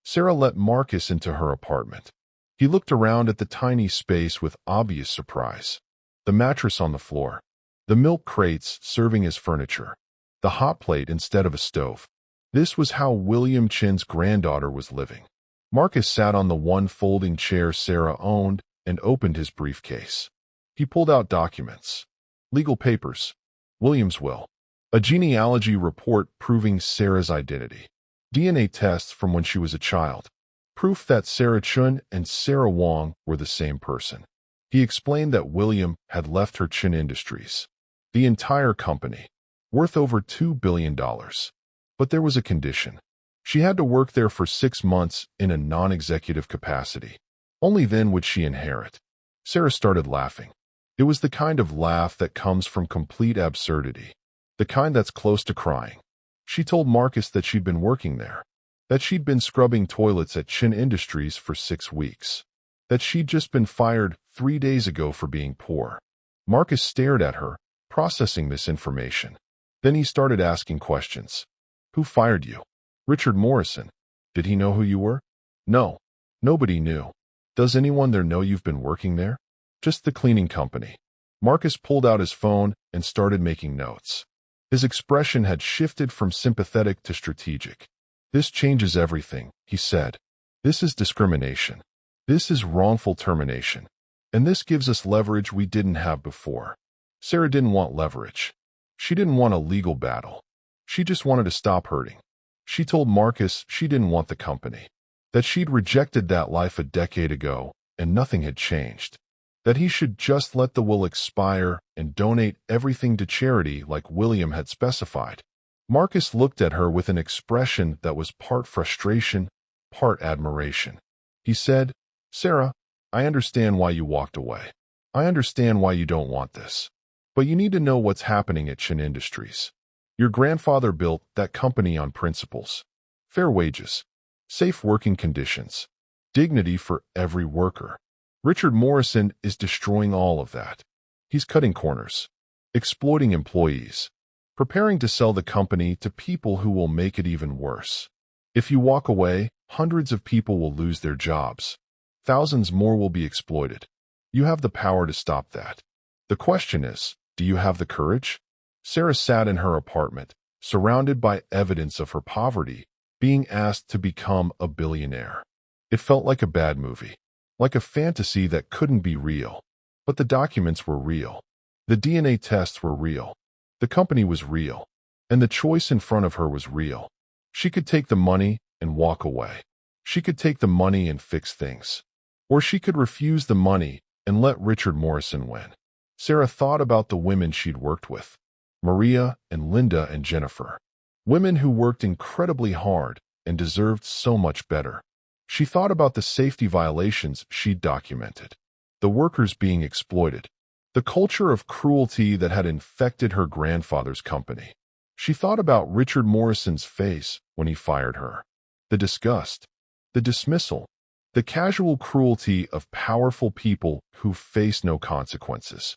Sarah let Marcus into her apartment. He looked around at the tiny space with obvious surprise. The mattress on the floor. The milk crates serving as furniture. The hot plate instead of a stove. This was how William Chen's granddaughter was living. Marcus sat on the one folding chair Sarah owned and opened his briefcase. He pulled out documents. Legal papers. William's will. A genealogy report proving Sarah's identity. DNA tests from when she was a child. Proof that Sarah Chen and Sarah Wong were the same person. He explained that William had left her Chen Industries. The entire company, worth over $2 billion. But there was a condition. She had to work there for 6 months in a non-executive capacity. Only then would she inherit. Sarah started laughing. It was the kind of laugh that comes from complete absurdity. The kind that's close to crying. She told Marcus that she'd been working there. That she'd been scrubbing toilets at Chen Industries for 6 weeks. That she'd just been fired 3 days ago for being poor. Marcus stared at her, processing this information. Then he started asking questions. Who fired you? Richard Morrison. Did he know who you were? No. Nobody knew. Does anyone there know you've been working there? Just the cleaning company. Marcus pulled out his phone and started making notes. His expression had shifted from sympathetic to strategic. This changes everything, he said. This is discrimination. This is wrongful termination. And this gives us leverage we didn't have before. Sarah didn't want leverage. She didn't want a legal battle. She just wanted to stop hurting. She told Marcus she didn't want the company. That she'd rejected that life a decade ago, and nothing had changed. That he should just let the will expire and donate everything to charity like William had specified. Marcus looked at her with an expression that was part frustration, part admiration. He said, Sarah, I understand why you walked away. I understand why you don't want this. But you need to know what's happening at Chen Industries. Your grandfather built that company on principles. Fair wages. Safe working conditions. Dignity for every worker. Richard Morrison is destroying all of that. He's cutting corners. Exploiting employees. Preparing to sell the company to people who will make it even worse. If you walk away, hundreds of people will lose their jobs. Thousands more will be exploited. You have the power to stop that. The question is, do you have the courage? Sarah sat in her apartment, surrounded by evidence of her poverty, being asked to become a billionaire. It felt like a bad movie, like a fantasy that couldn't be real. But the documents were real. The DNA tests were real. The company was real. And the choice in front of her was real. She could take the money and walk away. She could take the money and fix things. Or she could refuse the money and let Richard Morrison win. Sarah thought about the women she'd worked with, Maria and Linda and Jennifer. Women who worked incredibly hard and deserved so much better. She thought about the safety violations she'd documented, the workers being exploited, the culture of cruelty that had infected her grandfather's company. She thought about Richard Morrison's face when he fired her, the disgust, the dismissal, the casual cruelty of powerful people who face no consequences.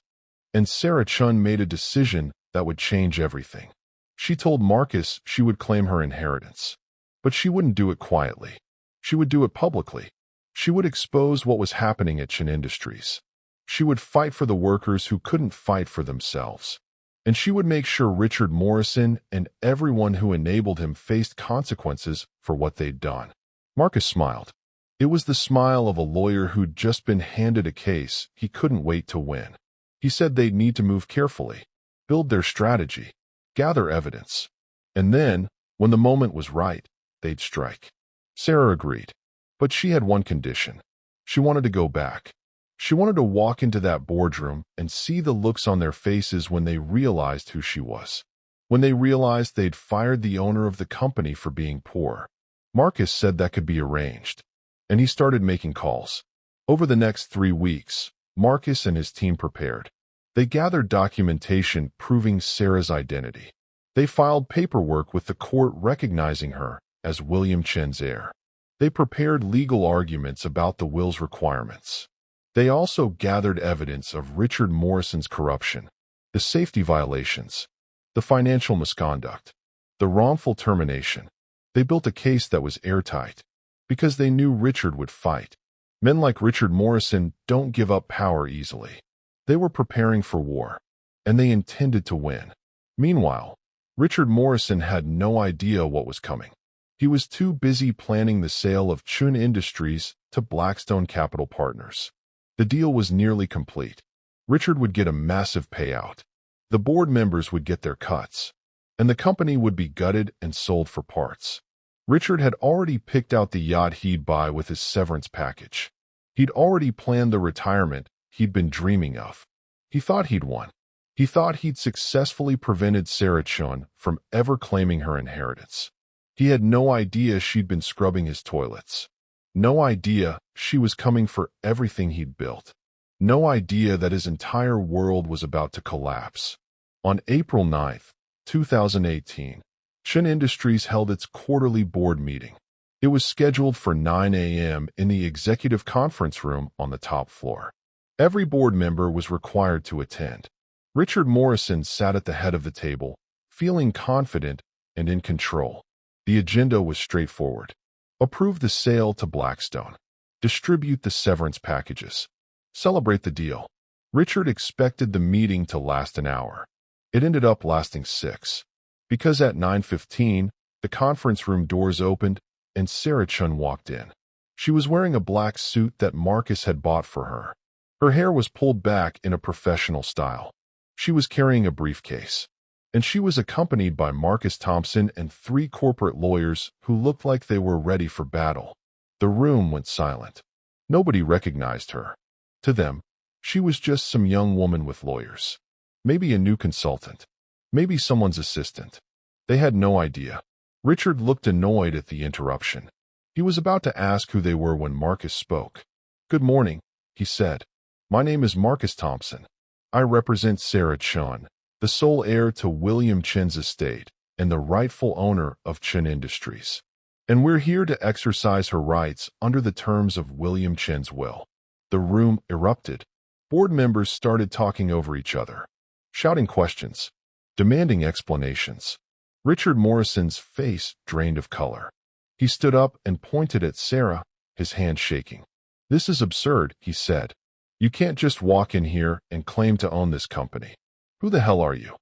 And Sarah Chen made a decision that would change everything. She told Marcus she would claim her inheritance, but she wouldn't do it quietly. She would do it publicly. She would expose what was happening at Chen Industries. She would fight for the workers who couldn't fight for themselves. And she would make sure Richard Morrison and everyone who enabled him faced consequences for what they'd done. Marcus smiled. It was the smile of a lawyer who'd just been handed a case he couldn't wait to win. He said they'd need to move carefully, build their strategy, gather evidence. And then, when the moment was right, they'd strike. Sarah agreed. But she had one condition. She wanted to go back. She wanted to walk into that boardroom and see the looks on their faces when they realized who she was. When they realized they'd fired the owner of the company for being poor. Marcus said that could be arranged. And he started making calls. Over the next 3 weeks, Marcus and his team prepared. They gathered documentation proving Sarah's identity. They filed paperwork with the court recognizing her as William Chen's heir. They prepared legal arguments about the will's requirements. They also gathered evidence of Richard Morrison's corruption, the safety violations, the financial misconduct, the wrongful termination. They built a case that was airtight because they knew Richard would fight. Men like Richard Morrison don't give up power easily. They were preparing for war, and they intended to win. Meanwhile, Richard Morrison had no idea what was coming. He was too busy planning the sale of Chen Industries to Blackstone Capital Partners. The deal was nearly complete. Richard would get a massive payout. The board members would get their cuts, and the company would be gutted and sold for parts. Richard had already picked out the yacht he'd buy with his severance package. He'd already planned the retirement he'd been dreaming of. He thought he'd won. He thought he'd successfully prevented Sarah Chen from ever claiming her inheritance. He had no idea she'd been scrubbing his toilets. No idea she was coming for everything he'd built. No idea that his entire world was about to collapse. On April 9, 2018, Chen Industries held its quarterly board meeting. It was scheduled for 9 a.m. in the executive conference room on the top floor. Every board member was required to attend. Richard Morrison sat at the head of the table, feeling confident and in control. The agenda was straightforward. Approve the sale to Blackstone. Distribute the severance packages. Celebrate the deal. Richard expected the meeting to last an hour. It ended up lasting 6. Because at 9:15, the conference room doors opened and Sarah Chen walked in. She was wearing a black suit that Marcus had bought for her. Her hair was pulled back in a professional style. She was carrying a briefcase. And she was accompanied by Marcus Thompson and 3 corporate lawyers who looked like they were ready for battle. The room went silent. Nobody recognized her. To them, she was just some young woman with lawyers. Maybe a new consultant. Maybe someone's assistant. They had no idea. Richard looked annoyed at the interruption. He was about to ask who they were when Marcus spoke. "Good morning," he said. "My name is Marcus Thompson. I represent Sarah Chen, the sole heir to William Chen's estate and the rightful owner of Chen Industries. And we're here to exercise her rights under the terms of William Chen's will." The room erupted. Board members started talking over each other, shouting questions, demanding explanations. Richard Morrison's face drained of color. He stood up and pointed at Sarah, his hand shaking. "This is absurd," he said. "You can't just walk in here and claim to own this company. Who the hell are you?"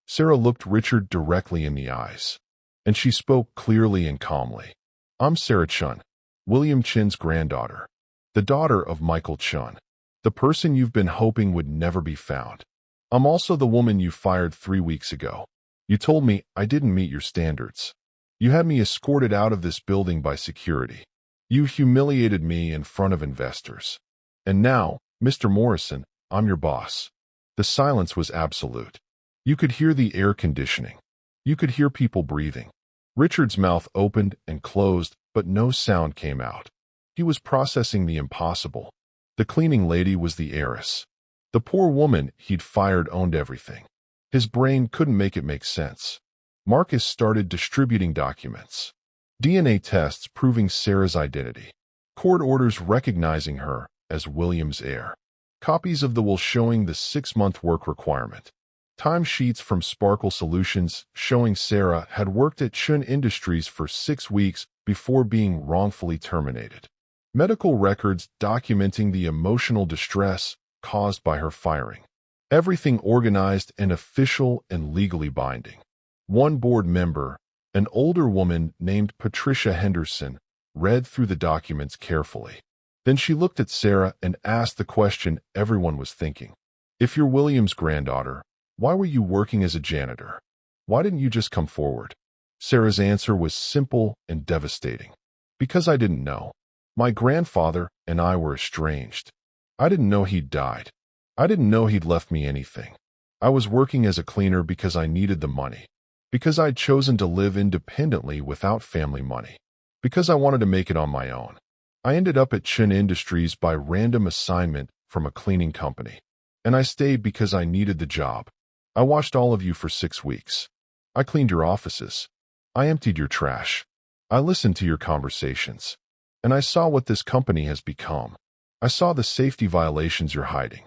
Sarah looked Richard directly in the eyes, and she spoke clearly and calmly. I'm Sarah Chen, William Chen's granddaughter, the daughter of Michael Chen, the person you've been hoping would never be found. I'm also the woman you fired 3 weeks ago. You told me I didn't meet your standards. You had me escorted out of this building by security. You humiliated me in front of investors. And now, Mr. Morrison, I'm your boss. The silence was absolute. You could hear the air conditioning. You could hear people breathing. Richard's mouth opened and closed, but no sound came out. He was processing the impossible. The cleaning lady was the heiress. The poor woman he'd fired owned everything. His brain couldn't make it make sense. Marcus started distributing documents. DNA tests proving Sarah's identity. Court orders recognizing her as William's heir. Copies of the will showing the 6-month work requirement. Timesheets from Sparkle Solutions showing Sarah had worked at Chen Industries for 6 weeks before being wrongfully terminated. Medical records documenting the emotional distress caused by her firing. Everything organized and official and legally binding. One board member, an older woman named Patricia Henderson, read through the documents carefully. Then she looked at Sarah and asked the question everyone was thinking. If you're William's granddaughter, why were you working as a janitor? Why didn't you just come forward? Sarah's answer was simple and devastating. Because I didn't know. My grandfather and I were estranged. I didn't know he'd died. I didn't know he'd left me anything. I was working as a cleaner because I needed the money. Because I'd chosen to live independently without family money. Because I wanted to make it on my own. I ended up at Chen Industries by random assignment from a cleaning company. And I stayed because I needed the job. I watched all of you for 6 weeks. I cleaned your offices. I emptied your trash. I listened to your conversations. And I saw what this company has become. I saw the safety violations you're hiding.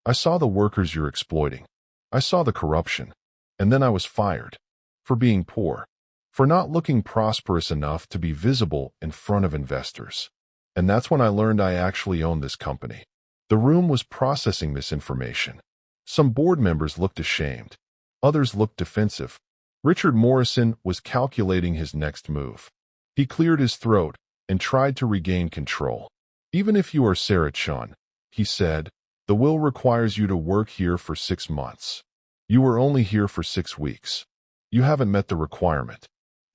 I saw the workers you're exploiting. I saw the corruption. And then I was fired. For being poor. For not looking prosperous enough to be visible in front of investors. And that's when I learned I actually owned this company. The room was processing this information. Some board members looked ashamed. Others looked defensive. Richard Morrison was calculating his next move. He cleared his throat and tried to regain control. Even if you are Sarah Chen, he said, the will requires you to work here for 6 months. You were only here for 6 weeks. You haven't met the requirement.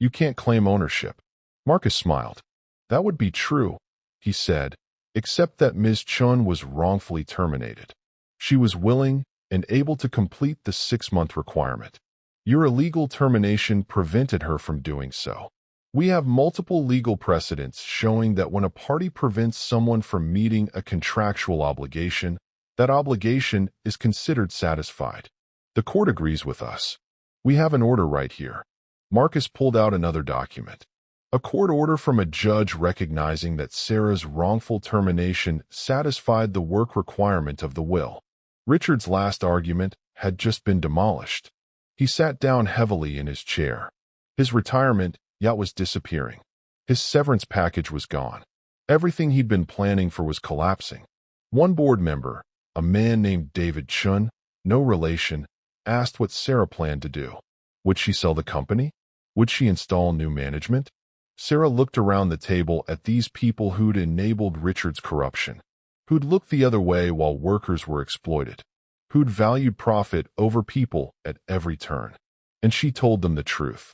You can't claim ownership. Marcus smiled. That would be true, he said, except that Ms. Chen was wrongfully terminated. She was willing and able to complete the 6-month requirement. Your illegal termination prevented her from doing so. We have multiple legal precedents showing that when a party prevents someone from meeting a contractual obligation, that obligation is considered satisfied. The court agrees with us. We have an order right here. Marcus pulled out another document. A court order from a judge recognizing that Sarah's wrongful termination satisfied the work requirement of the will. Richard's last argument had just been demolished. He sat down heavily in his chair. His retirement yacht was disappearing. His severance package was gone. Everything he'd been planning for was collapsing. One board member, a man named David Chun, no relation, asked what Sarah planned to do. Would she sell the company? Would she install new management? Sarah looked around the table at these people who'd enabled Richard's corruption, who'd looked the other way while workers were exploited, who'd valued profit over people at every turn. And she told them the truth.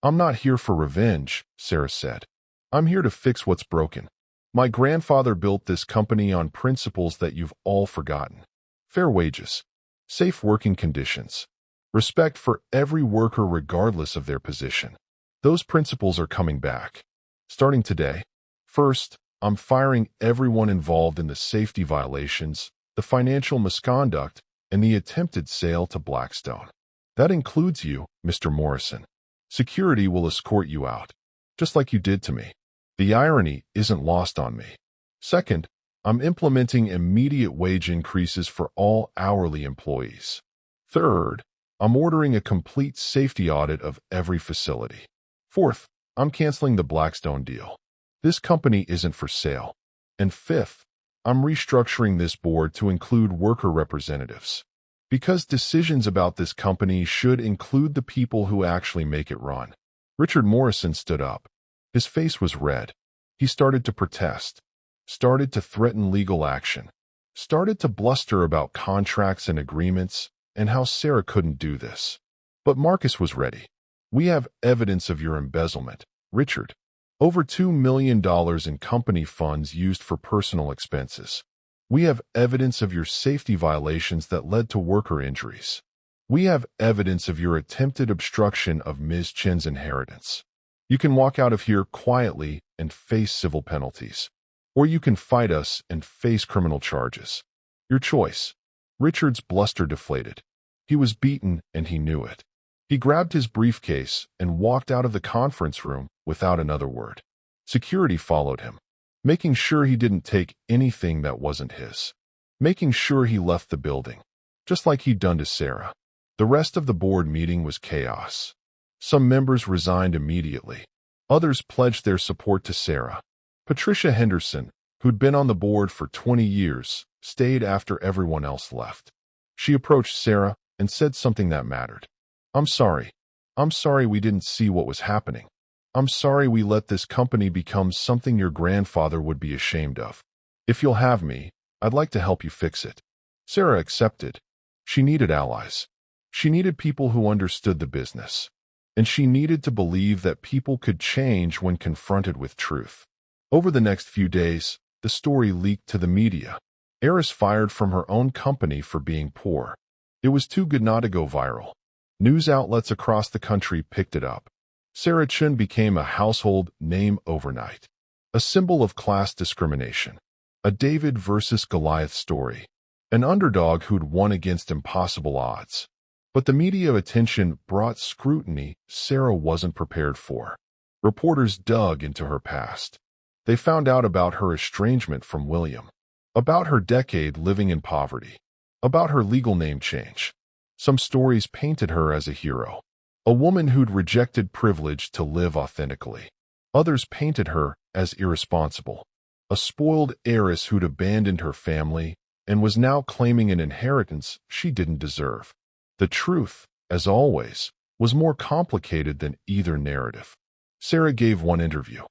I'm not here for revenge, Sarah said. I'm here to fix what's broken. My grandfather built this company on principles that you've all forgotten. Fair wages, safe working conditions, respect for every worker regardless of their position. Those principles are coming back. Starting today. First, I'm firing everyone involved in the safety violations, the financial misconduct, and the attempted sale to Blackstone. That includes you, Mr. Morrison. Security will escort you out, just like you did to me. The irony isn't lost on me. Second, I'm implementing immediate wage increases for all hourly employees. Third, I'm ordering a complete safety audit of every facility. Fourth, I'm canceling the Blackstone deal. This company isn't for sale. And fifth, I'm restructuring this board to include worker representatives. Because decisions about this company should include the people who actually make it run. Richard Morrison stood up. His face was red. He started to protest, started to threaten legal action, started to bluster about contracts and agreements and how Sarah couldn't do this. But Marcus was ready. We have evidence of your embezzlement, Richard. Over $2 million in company funds used for personal expenses. We have evidence of your safety violations that led to worker injuries. We have evidence of your attempted obstruction of Ms. Chen's inheritance. You can walk out of here quietly and face civil penalties. Or you can fight us and face criminal charges. Your choice. Richard's bluster deflated. He was beaten and he knew it. He grabbed his briefcase and walked out of the conference room without another word. Security followed him, making sure he didn't take anything that wasn't his. Making sure he left the building, just like he'd done to Sarah. The rest of the board meeting was chaos. Some members resigned immediately. Others pledged their support to Sarah. Patricia Henderson, who'd been on the board for 20 years, stayed after everyone else left. She approached Sarah and said something that mattered. I'm sorry. I'm sorry we didn't see what was happening. I'm sorry we let this company become something your grandfather would be ashamed of. If you'll have me, I'd like to help you fix it. Sarah accepted. She needed allies. She needed people who understood the business. And she needed to believe that people could change when confronted with truth. Over the next few days, the story leaked to the media. Heiress fired from her own company for being poor. It was too good not to go viral. News outlets across the country picked it up. Sarah Chen became a household name overnight. A symbol of class discrimination. A David versus Goliath story. An underdog who'd won against impossible odds. But the media attention brought scrutiny Sarah wasn't prepared for. Reporters dug into her past. They found out about her estrangement from William. About her decade living in poverty. About her legal name change. Some stories painted her as a hero. A woman who'd rejected privilege to live authentically. Others painted her as irresponsible. A spoiled heiress who'd abandoned her family and was now claiming an inheritance she didn't deserve. The truth, as always, was more complicated than either narrative. Sarah gave one interview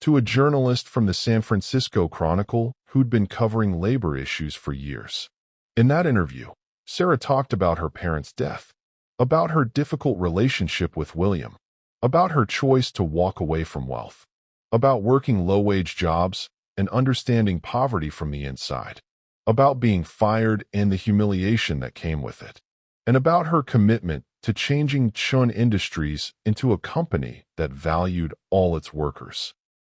to a journalist from the San Francisco Chronicle who'd been covering labor issues for years. In that interview, Sarah talked about her parents' death, about her difficult relationship with William, about her choice to walk away from wealth, about working low-wage jobs and understanding poverty from the inside, about being fired and the humiliation that came with it, and about her commitment to changing Chen Industries into a company that valued all its workers.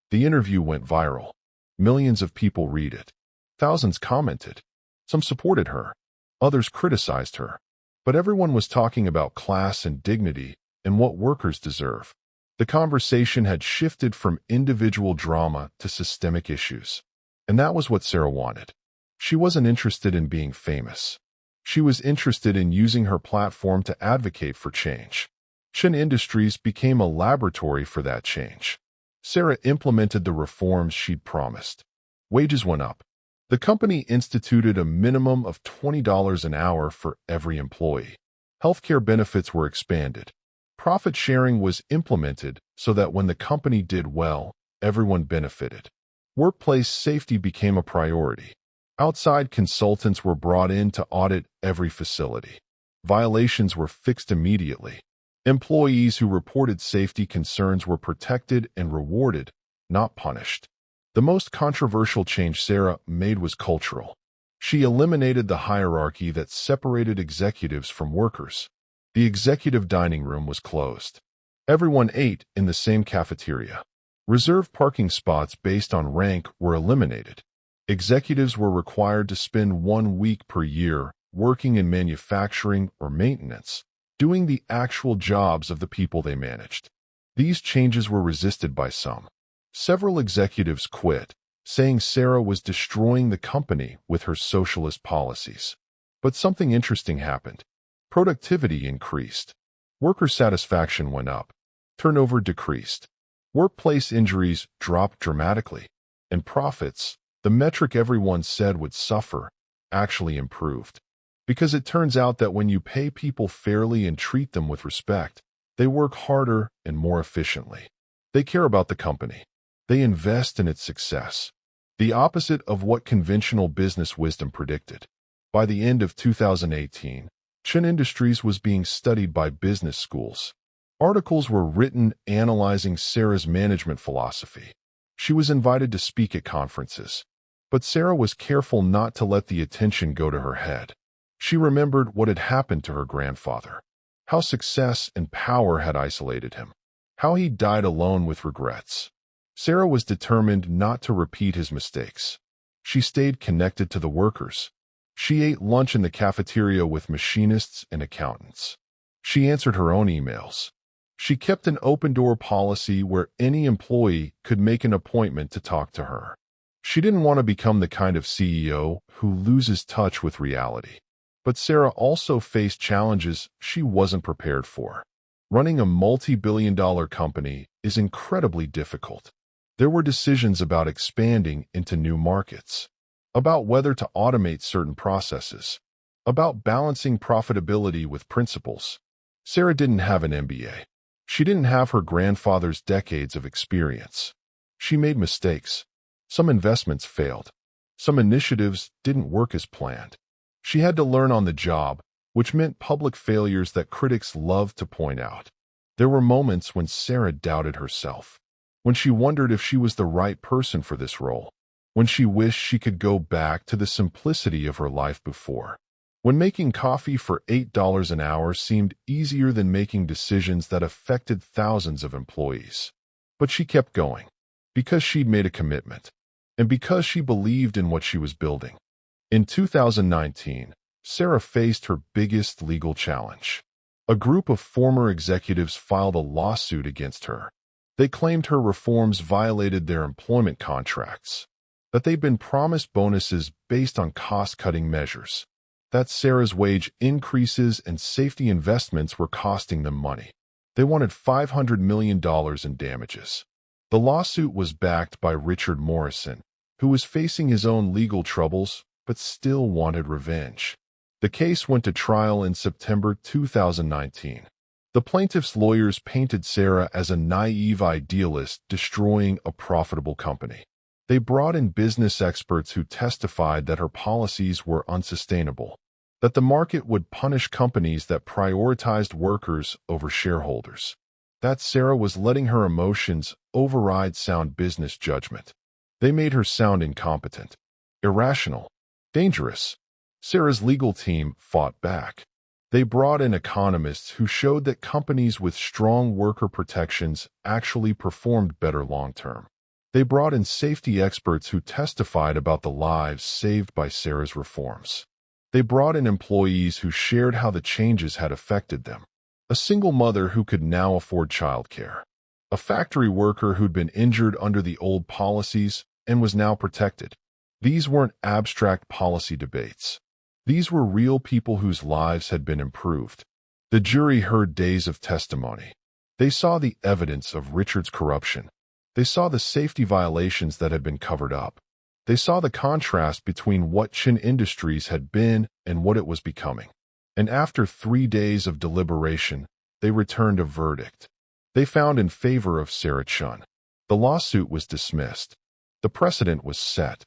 The interview went viral. Millions of people read it. Thousands commented. Some supported her. Others criticized her. But everyone was talking about class and dignity and what workers deserve. The conversation had shifted from individual drama to systemic issues. And that was what Sarah wanted. She wasn't interested in being famous. She was interested in using her platform to advocate for change. Chen Industries became a laboratory for that change. Sarah implemented the reforms she'd promised. Wages went up. The company instituted a minimum of $20 an hour for every employee. Healthcare benefits were expanded. Profit sharing was implemented so that when the company did well, everyone benefited. Workplace safety became a priority. Outside consultants were brought in to audit every facility. Violations were fixed immediately. Employees who reported safety concerns were protected and rewarded, not punished. The most controversial change Sarah made was cultural. She eliminated the hierarchy that separated executives from workers. The executive dining room was closed. Everyone ate in the same cafeteria. Reserved parking spots based on rank were eliminated. Executives were required to spend 1 week per year working in manufacturing or maintenance, doing the actual jobs of the people they managed. These changes were resisted by some. Several executives quit, saying Sarah was destroying the company with her socialist policies. But something interesting happened. Productivity increased. Worker satisfaction went up. Turnover decreased. Workplace injuries dropped dramatically. And profits, the metric everyone said would suffer, actually improved. Because it turns out that when you pay people fairly and treat them with respect, they work harder and more efficiently. They care about the company. They invest in its success. The opposite of what conventional business wisdom predicted. By the end of 2018, Chen Industries was being studied by business schools. Articles were written analyzing Sarah's management philosophy. She was invited to speak at conferences. But Sarah was careful not to let the attention go to her head. She remembered what had happened to her grandfather, how success and power had isolated him, how he died alone with regrets. Sarah was determined not to repeat his mistakes. She stayed connected to the workers. She ate lunch in the cafeteria with machinists and accountants. She answered her own emails. She kept an open-door policy where any employee could make an appointment to talk to her. She didn't want to become the kind of CEO who loses touch with reality. But Sarah also faced challenges she wasn't prepared for. Running a multi-billion-dollar company is incredibly difficult. There were decisions about expanding into new markets, about whether to automate certain processes, about balancing profitability with principles. Sarah didn't have an MBA. She didn't have her grandfather's decades of experience. She made mistakes. Some investments failed. Some initiatives didn't work as planned. She had to learn on the job, which meant public failures that critics loved to point out. There were moments when Sarah doubted herself, when she wondered if she was the right person for this role, when she wished she could go back to the simplicity of her life before, when making coffee for $8 an hour seemed easier than making decisions that affected thousands of employees. But she kept going, because she'd made a commitment, and because she believed in what she was building. In 2019, Sarah faced her biggest legal challenge. A group of former executives filed a lawsuit against her. They claimed her reforms violated their employment contracts, that they'd been promised bonuses based on cost-cutting measures, that Sarah's wage increases and safety investments were costing them money. They wanted $500 million in damages. The lawsuit was backed by Richard Morrison, who was facing his own legal troubles but still wanted revenge. The case went to trial in September 2019. The plaintiff's lawyers painted Sarah as a naive idealist destroying a profitable company. They brought in business experts who testified that her policies were unsustainable, that the market would punish companies that prioritized workers over shareholders, that Sarah was letting her emotions override sound business judgment. They made her sound incompetent, irrational, dangerous. Sarah's legal team fought back. They brought in economists who showed that companies with strong worker protections actually performed better long-term. They brought in safety experts who testified about the lives saved by Sarah's reforms. They brought in employees who shared how the changes had affected them. A single mother who could now afford childcare. A factory worker who'd been injured under the old policies and was now protected. These weren't abstract policy debates. These were real people whose lives had been improved. The jury heard days of testimony. They saw the evidence of Richard's corruption. They saw the safety violations that had been covered up. They saw the contrast between what Chen Industries had been and what it was becoming. And after 3 days of deliberation, they returned a verdict. They found in favor of Sarah Chen. The lawsuit was dismissed. The precedent was set.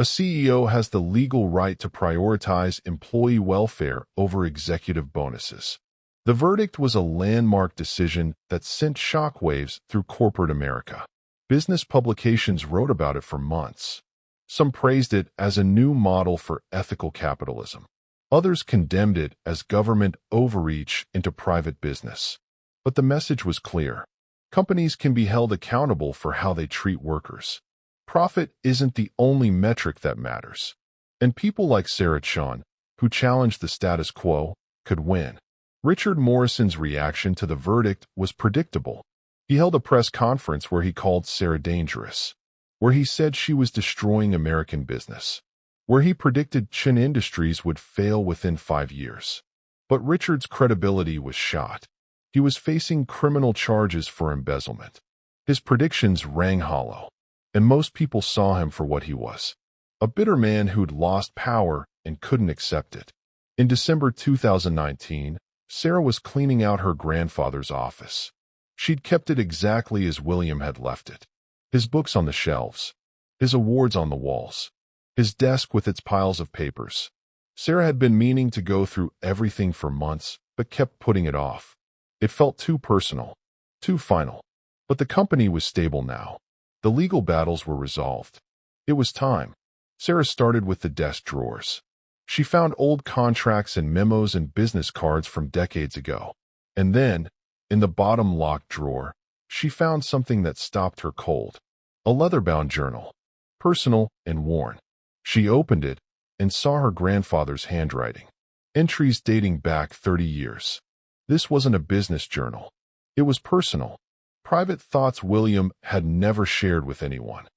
A CEO has the legal right to prioritize employee welfare over executive bonuses. The verdict was a landmark decision that sent shockwaves through corporate America. Business publications wrote about it for months. Some praised it as a new model for ethical capitalism. Others condemned it as government overreach into private business. But the message was clear. Companies can be held accountable for how they treat workers. Profit isn't the only metric that matters. And people like Sarah Chen, who challenged the status quo, could win. Richard Morrison's reaction to the verdict was predictable. He held a press conference where he called Sarah dangerous, where he said she was destroying American business, where he predicted Chen Industries would fail within 5 years. But Richard's credibility was shot. He was facing criminal charges for embezzlement. His predictions rang hollow. And most people saw him for what he was, a bitter man who'd lost power and couldn't accept it. In December 2019, Sarah was cleaning out her grandfather's office. She'd kept it exactly as William had left it. His books on the shelves, his awards on the walls, his desk with its piles of papers. Sarah had been meaning to go through everything for months, but kept putting it off. It felt too personal, too final. But the company was stable now. The legal battles were resolved. It was time. Sarah started with the desk drawers. She found old contracts and memos and business cards from decades ago. And then, in the bottom locked drawer, she found something that stopped her cold. A leather-bound journal, personal and worn. She opened it and saw her grandfather's handwriting. Entries dating back 30 years. This wasn't a business journal. It was personal. Private thoughts William had never shared with anyone.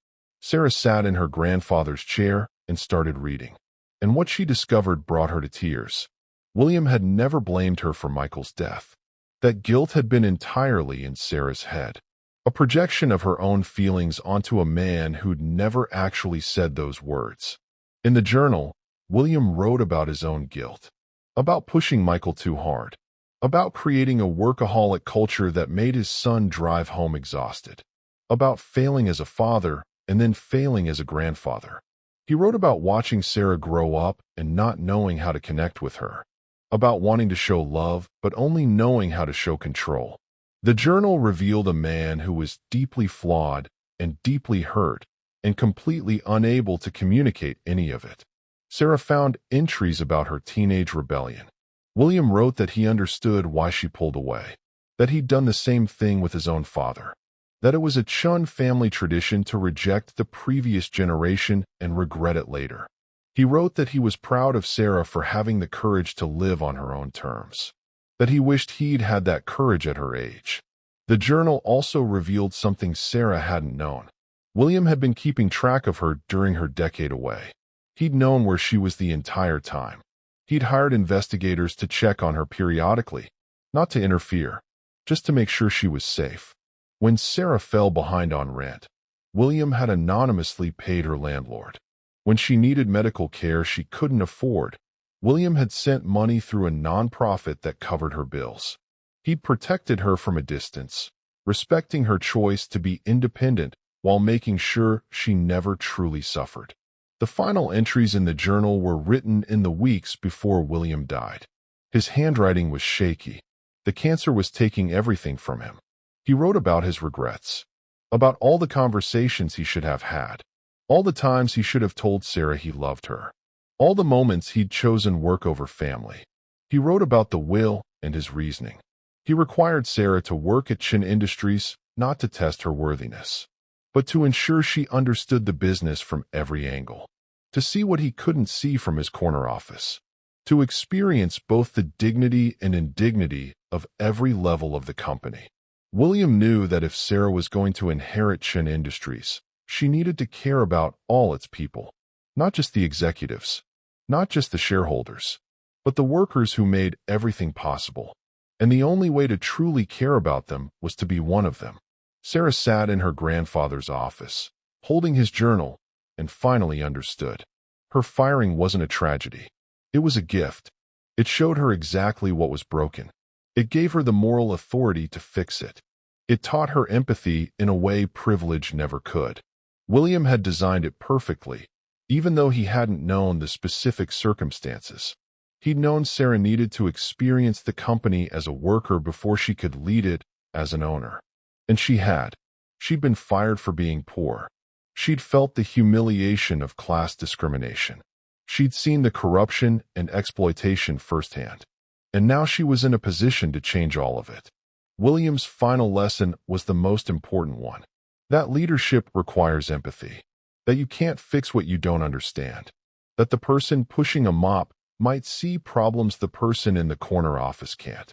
Sarah sat in her grandfather's chair and started reading. And what she discovered brought her to tears. William had never blamed her for Michael's death. That guilt had been entirely in Sarah's head. A projection of her own feelings onto a man who'd never actually said those words. In the journal, William wrote about his own guilt. About pushing Michael too hard. About creating a workaholic culture that made his son drive home exhausted. About failing as a father and then failing as a grandfather. He wrote about watching Sarah grow up and not knowing how to connect with her. About wanting to show love, but only knowing how to show control. The journal revealed a man who was deeply flawed and deeply hurt and completely unable to communicate any of it. Sarah found entries about her teenage rebellion. William wrote that he understood why she pulled away, that he'd done the same thing with his own father, that it was a Chun family tradition to reject the previous generation and regret it later. He wrote that he was proud of Sarah for having the courage to live on her own terms, that he wished he'd had that courage at her age. The journal also revealed something Sarah hadn't known. William had been keeping track of her during her decade away. He'd known where she was the entire time. He'd hired investigators to check on her periodically, not to interfere, just to make sure she was safe. When Sarah fell behind on rent, William had anonymously paid her landlord. When she needed medical care she couldn't afford, William had sent money through a nonprofit that covered her bills. He'd protected her from a distance, respecting her choice to be independent while making sure she never truly suffered. The final entries in the journal were written in the weeks before William died. His handwriting was shaky. The cancer was taking everything from him. He wrote about his regrets, about all the conversations he should have had, all the times he should have told Sarah he loved her, all the moments he'd chosen work over family. He wrote about the will and his reasoning. He required Sarah to work at Chen Industries, not to test her worthiness, but to ensure she understood the business from every angle, to see what he couldn't see from his corner office, to experience both the dignity and indignity of every level of the company. William knew that if Sarah was going to inherit Chen Industries, she needed to care about all its people, not just the executives, not just the shareholders, but the workers who made everything possible. And the only way to truly care about them was to be one of them. Sarah sat in her grandfather's office, holding his journal, and finally understood. Her firing wasn't a tragedy. It was a gift. It showed her exactly what was broken. It gave her the moral authority to fix it. It taught her empathy in a way privilege never could. William had designed it perfectly, even though he hadn't known the specific circumstances. He'd known Sarah needed to experience the company as a worker before she could lead it as an owner. And she had. She'd been fired for being poor. She'd felt the humiliation of class discrimination. She'd seen the corruption and exploitation firsthand. And now she was in a position to change all of it. William's final lesson was the most important one. That leadership requires empathy. That you can't fix what you don't understand. That the person pushing a mop might see problems the person in the corner office can't.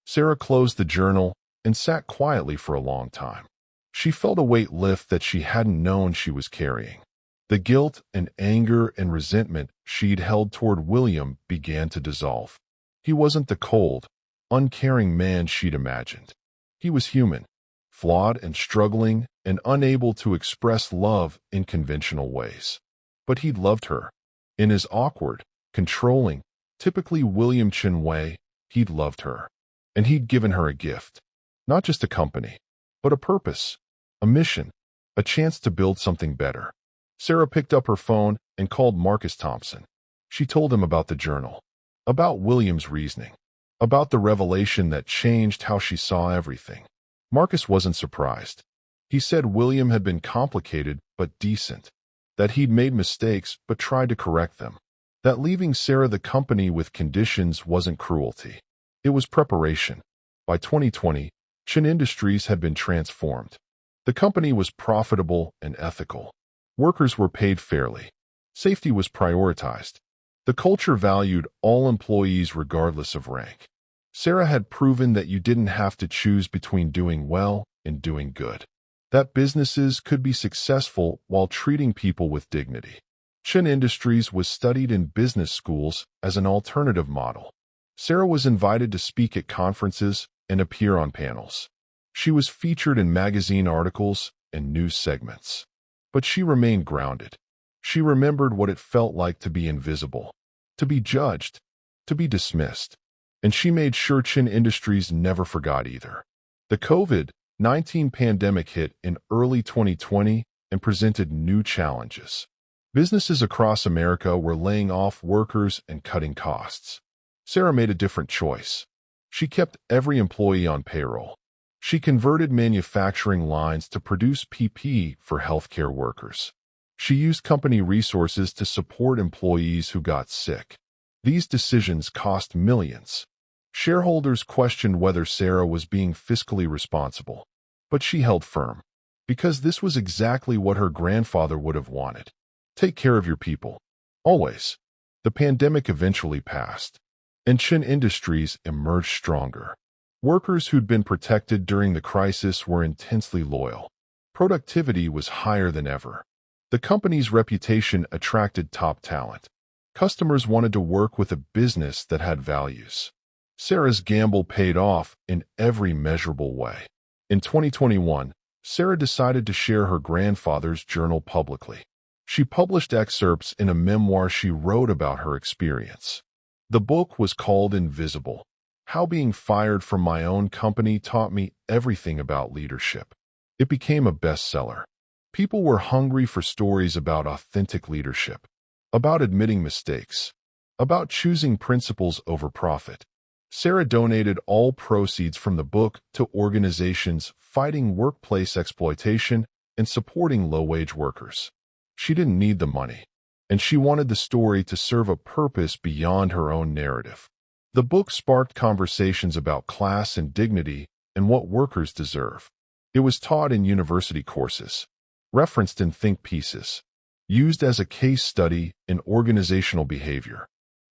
Sarah closed the journal and sat quietly for a long time. She felt a weight lift that she hadn't known she was carrying. The guilt and anger and resentment she'd held toward William began to dissolve. He wasn't the cold, uncaring man she'd imagined. He was human, flawed and struggling and unable to express love in conventional ways. But he'd loved her. In his awkward, controlling, Typically William Chen way, he'd loved her. And he'd given her a gift. Not just a company, but a purpose, a mission, a chance to build something better. Sarah picked up her phone and called Marcus Thompson. She told him about the journal, about William's reasoning, about the revelation that changed how she saw everything. Marcus wasn't surprised. He said William had been complicated but decent, that he'd made mistakes but tried to correct them, that leaving Sarah the company with conditions wasn't cruelty. It was preparation. By 2020, Chen Industries had been transformed. The company was profitable and ethical. Workers were paid fairly. Safety was prioritized. The culture valued all employees regardless of rank. Sarah had proven that you didn't have to choose between doing well and doing good. That businesses could be successful while treating people with dignity. Chen Industries was studied in business schools as an alternative model. Sarah was invited to speak at conferences and appear on panels. She was featured in magazine articles and news segments. But she remained grounded. She remembered what it felt like to be invisible, to be judged, to be dismissed. And she made sure Chen Industries never forgot either. The COVID-19 pandemic hit in early 2020 and presented new challenges. Businesses across America were laying off workers and cutting costs. Sarah made a different choice. She kept every employee on payroll. She converted manufacturing lines to produce PPE for healthcare workers. She used company resources to support employees who got sick. These decisions cost millions. Shareholders questioned whether Sarah was being fiscally responsible, but she held firm, because this was exactly what her grandfather would have wanted. Take care of your people. Always. The pandemic eventually passed, and Chen Industries emerged stronger. Workers who'd been protected during the crisis were intensely loyal. Productivity was higher than ever. The company's reputation attracted top talent. Customers wanted to work with a business that had values. Sarah's gamble paid off in every measurable way. In 2021, Sarah decided to share her grandfather's journal publicly. She published excerpts in a memoir she wrote about her experience. The book was called Invisible: How Being Fired from My Own Company Taught Me Everything About Leadership. It became a bestseller. People were hungry for stories about authentic leadership, about admitting mistakes, about choosing principles over profit. Sarah donated all proceeds from the book to organizations fighting workplace exploitation and supporting low-wage workers. She didn't need the money, and she wanted the story to serve a purpose beyond her own narrative. The book sparked conversations about class and dignity and what workers deserve. It was taught in university courses, referenced in think pieces, used as a case study in organizational behavior.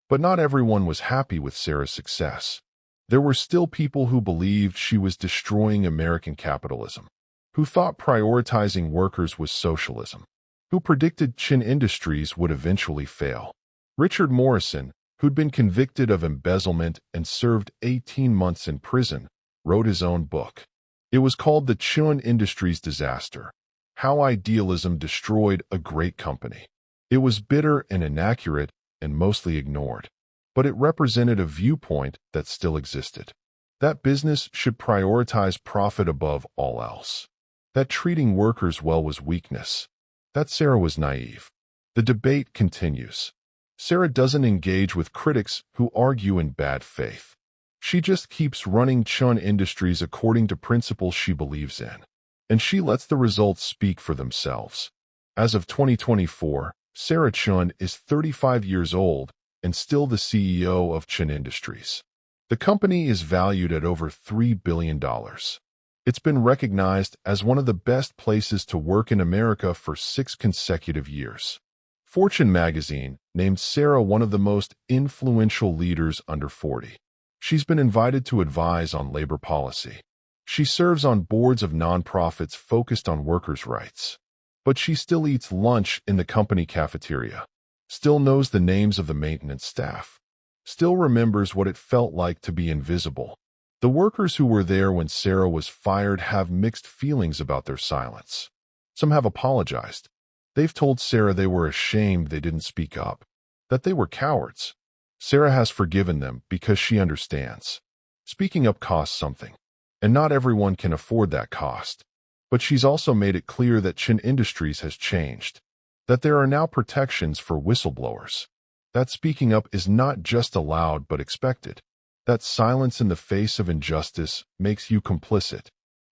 But not everyone was happy with Sarah's success. There were still people who believed she was destroying American capitalism, who thought prioritizing workers was socialism, who predicted Chen Industries would eventually fail. Richard Morrison, who'd been convicted of embezzlement and served 18 months in prison, wrote his own book. It was called The Chen Industries Disaster: How Idealism Destroyed a Great Company. It was bitter and inaccurate and mostly ignored, but it represented a viewpoint that still existed. That business should prioritize profit above all else. That treating workers well was weakness. That Sarah was naive. The debate continues. Sarah doesn't engage with critics who argue in bad faith. She just keeps running Chen Industries according to principles she believes in, and she lets the results speak for themselves. As of 2024, Sarah Chen is 35 years old and still the CEO of Chen Industries. The company is valued at over $3 billion. It's been recognized as one of the best places to work in America for 6 consecutive years. Fortune magazine named Sarah one of the most influential leaders under 40. She's been invited to advise on labor policy. She serves on boards of nonprofits focused on workers' rights. But she still eats lunch in the company cafeteria, still knows the names of the maintenance staff, still remembers what it felt like to be invisible. The workers who were there when Sarah was fired have mixed feelings about their silence. Some have apologized. They've told Sarah they were ashamed they didn't speak up, that they were cowards. Sarah has forgiven them because she understands. Speaking up costs something, and not everyone can afford that cost. But she's also made it clear that Chen Industries has changed, that there are now protections for whistleblowers, that speaking up is not just allowed but expected, that silence in the face of injustice makes you complicit.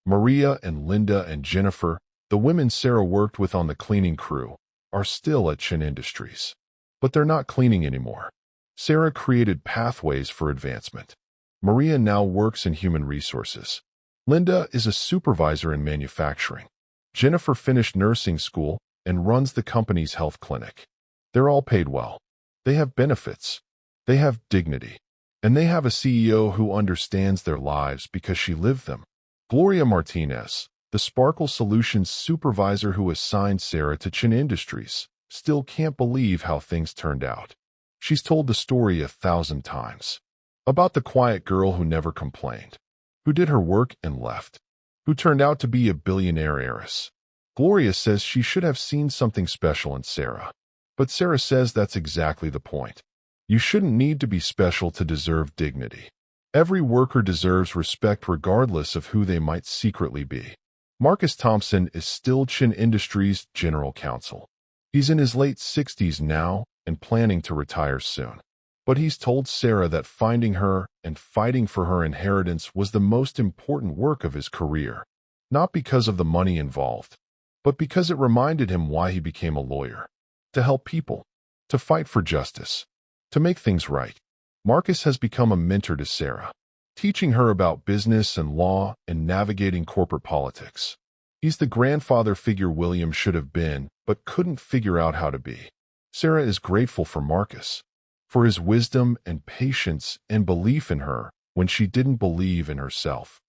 Maria and Linda and Jennifer, the women Sarah worked with on the cleaning crew, are still at Chen Industries. But they're not cleaning anymore. Sarah created pathways for advancement. Maria now works in human resources. Linda is a supervisor in manufacturing. Jennifer finished nursing school and runs the company's health clinic. They're all paid well. They have benefits. They have dignity. And they have a CEO who understands their lives because she lived them. Gloria Martinez, the Sparkle Solutions supervisor who assigned Sarah to Chen Industries, still can't believe how things turned out. She's told the story 1,000 times. About the quiet girl who never complained, who did her work and left, who turned out to be a billionaire heiress. Gloria says she should have seen something special in Sarah. But Sarah says that's exactly the point. You shouldn't need to be special to deserve dignity. Every worker deserves respect regardless of who they might secretly be. Marcus Thompson is still Chen Industries' general counsel. He's in his late 60s now and planning to retire soon. But he's told Sarah that finding her and fighting for her inheritance was the most important work of his career, not because of the money involved, but because it reminded him why he became a lawyer. To help people, to fight for justice, to make things right. Marcus has become a mentor to Sarah, teaching her about business and law and navigating corporate politics. He's the grandfather figure William should have been, but couldn't figure out how to be. Sarah is grateful for Marcus, for his wisdom and patience and belief in her when she didn't believe in herself.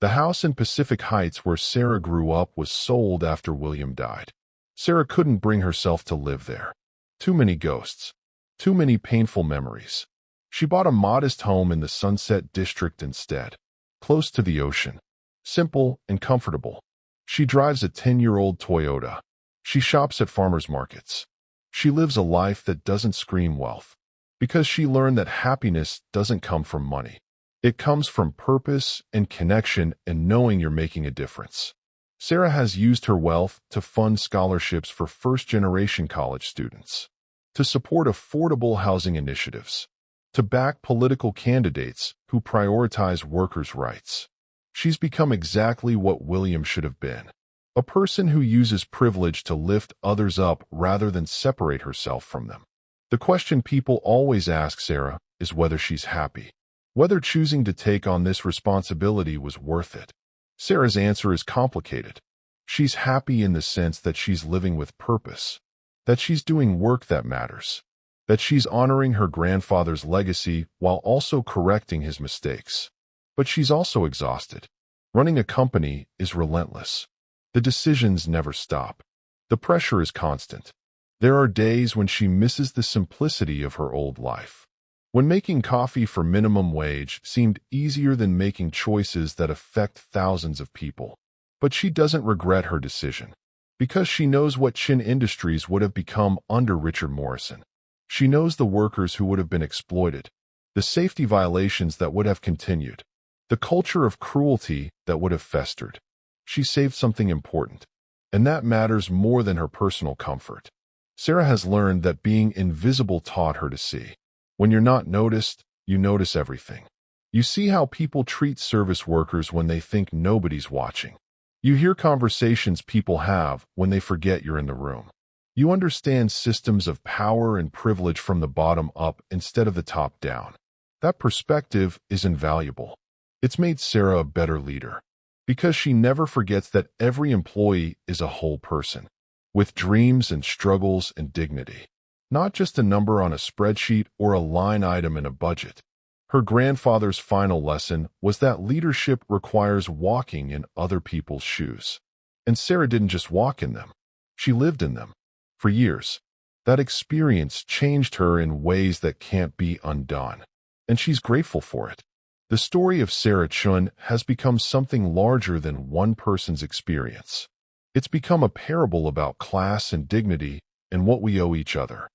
The house in Pacific Heights where Sarah grew up was sold after William died. Sarah couldn't bring herself to live there. Too many ghosts. Too many painful memories. She bought a modest home in the Sunset District instead, close to the ocean. Simple and comfortable. She drives a 10-year-old Toyota. She shops at farmers markets. She lives a life that doesn't scream wealth, because she learned that happiness doesn't come from money. It comes from purpose and connection and knowing you're making a difference. Sarah has used her wealth to fund scholarships for first-generation college students, to support affordable housing initiatives, to back political candidates who prioritize workers' rights. She's become exactly what William should have been, a person who uses privilege to lift others up rather than separate herself from them. The question people always ask Sarah is whether she's happy, whether choosing to take on this responsibility was worth it. Sarah's answer is complicated. She's happy in the sense that she's living with purpose, that she's doing work that matters, that she's honoring her grandfather's legacy while also correcting his mistakes. But she's also exhausted. Running a company is relentless. The decisions never stop. The pressure is constant. There are days when she misses the simplicity of her old life, when making coffee for minimum wage seemed easier than making choices that affect thousands of people. But she doesn't regret her decision, because she knows what Chen Industries would have become under Richard Morrison. She knows the workers who would have been exploited, the safety violations that would have continued, the culture of cruelty that would have festered. She saved something important, and that matters more than her personal comfort. Sarah has learned that being invisible taught her to see. When you're not noticed, you notice everything. You see how people treat service workers when they think nobody's watching. You hear conversations people have when they forget you're in the room. You understand systems of power and privilege from the bottom up instead of the top down. That perspective is invaluable. It's made Sarah a better leader, because she never forgets that every employee is a whole person, with dreams and struggles and dignity. Not just a number on a spreadsheet or a line item in a budget. Her grandfather's final lesson was that leadership requires walking in other people's shoes. And Sarah didn't just walk in them. She lived in them. For years. That experience changed her in ways that can't be undone. And she's grateful for it. The story of Sarah Chen has become something larger than one person's experience. It's become a parable about class and dignity and what we owe each other.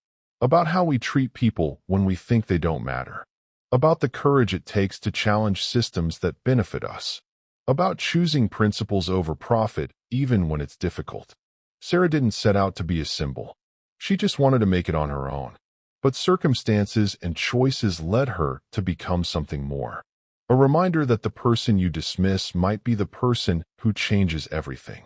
about how we treat people when we think they don't matter, about the courage it takes to challenge systems that benefit us, about choosing principles over profit even when it's difficult. Sarah didn't set out to be a symbol. She just wanted to make it on her own. But circumstances and choices led her to become something more. A reminder that the person you dismiss might be the person who changes everything.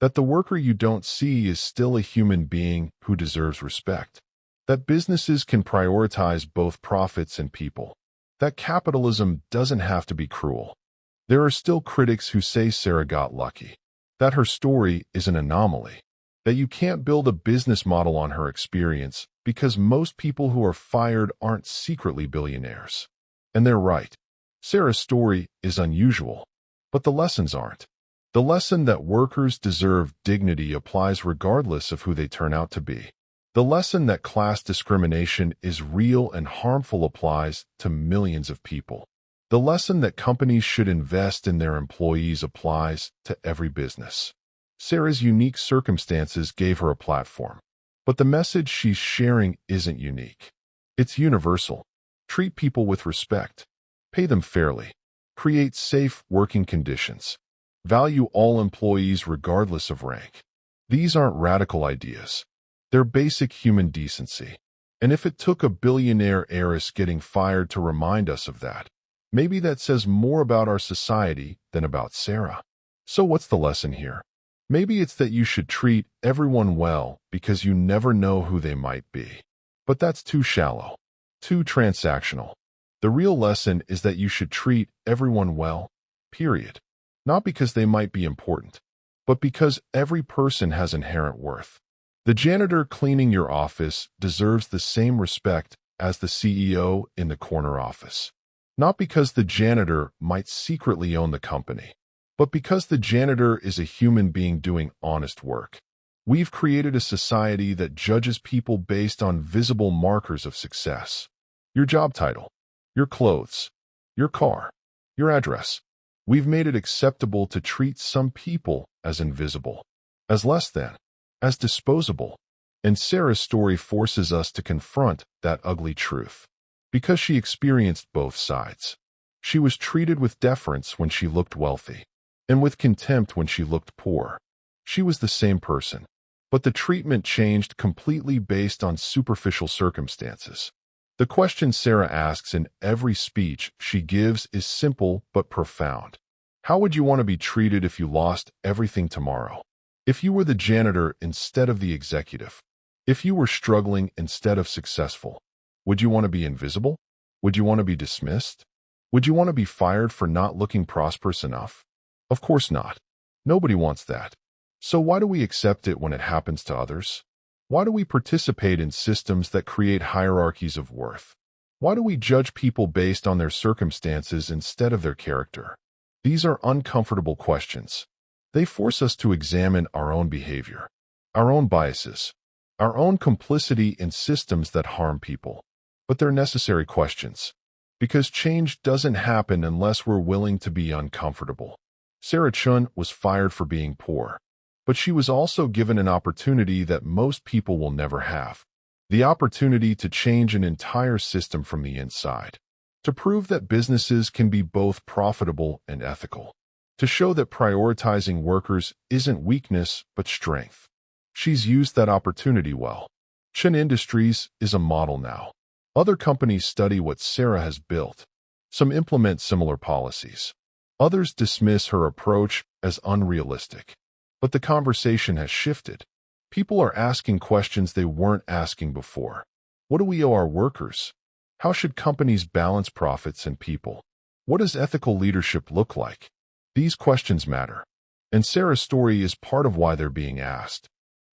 That the worker you don't see is still a human being who deserves respect. That businesses can prioritize both profits and people. That capitalism doesn't have to be cruel. There are still critics who say Sarah got lucky. That her story is an anomaly. That you can't build a business model on her experience because most people who are fired aren't secretly billionaires. And they're right. Sarah's story is unusual, but the lessons aren't. The lesson that workers deserve dignity applies regardless of who they turn out to be. The lesson that class discrimination is real and harmful applies to millions of people. The lesson that companies should invest in their employees applies to every business. Sarah's unique circumstances gave her a platform, but the message she's sharing isn't unique. It's universal. Treat people with respect. Pay them fairly. Create safe working conditions. Value all employees regardless of rank. These aren't radical ideas. They're basic human decency. And if it took a billionaire heiress getting fired to remind us of that, maybe that says more about our society than about Sarah. So what's the lesson here? Maybe it's that you should treat everyone well because you never know who they might be. But that's too shallow, too transactional. The real lesson is that you should treat everyone well, period. Not because they might be important, but because every person has inherent worth. The janitor cleaning your office deserves the same respect as the CEO in the corner office. Not because the janitor might secretly own the company, but because the janitor is a human being doing honest work. We've created a society that judges people based on visible markers of success. Your job title, your clothes, your car, your address. We've made it acceptable to treat some people as invisible, as less than, as disposable. And Sarah's story forces us to confront that ugly truth. Because she experienced both sides. She was treated with deference when she looked wealthy, and with contempt when she looked poor. She was the same person, but the treatment changed completely based on superficial circumstances. The question Sarah asks in every speech she gives is simple but profound. How would you want to be treated if you lost everything tomorrow? If you were the janitor instead of the executive? If you were struggling instead of successful? Would you want to be invisible? Would you want to be dismissed? Would you want to be fired for not looking prosperous enough? Of course not. Nobody wants that. So why do we accept it when it happens to others? Why do we participate in systems that create hierarchies of worth? Why do we judge people based on their circumstances instead of their character? These are uncomfortable questions. They force us to examine our own behavior, our own biases, our own complicity in systems that harm people. But they're necessary questions, because change doesn't happen unless we're willing to be uncomfortable. Sarah Chen was fired for being poor, but she was also given an opportunity that most people will never have. The opportunity to change an entire system from the inside. To prove that businesses can be both profitable and ethical. To show that prioritizing workers isn't weakness but strength. She's used that opportunity well. Chen Industries is a model now. Other companies study what Sarah has built. Some implement similar policies. Others dismiss her approach as unrealistic. But the conversation has shifted. People are asking questions they weren't asking before. What do we owe our workers? How should companies balance profits and people? What does ethical leadership look like? These questions matter. And Sarah's story is part of why they're being asked.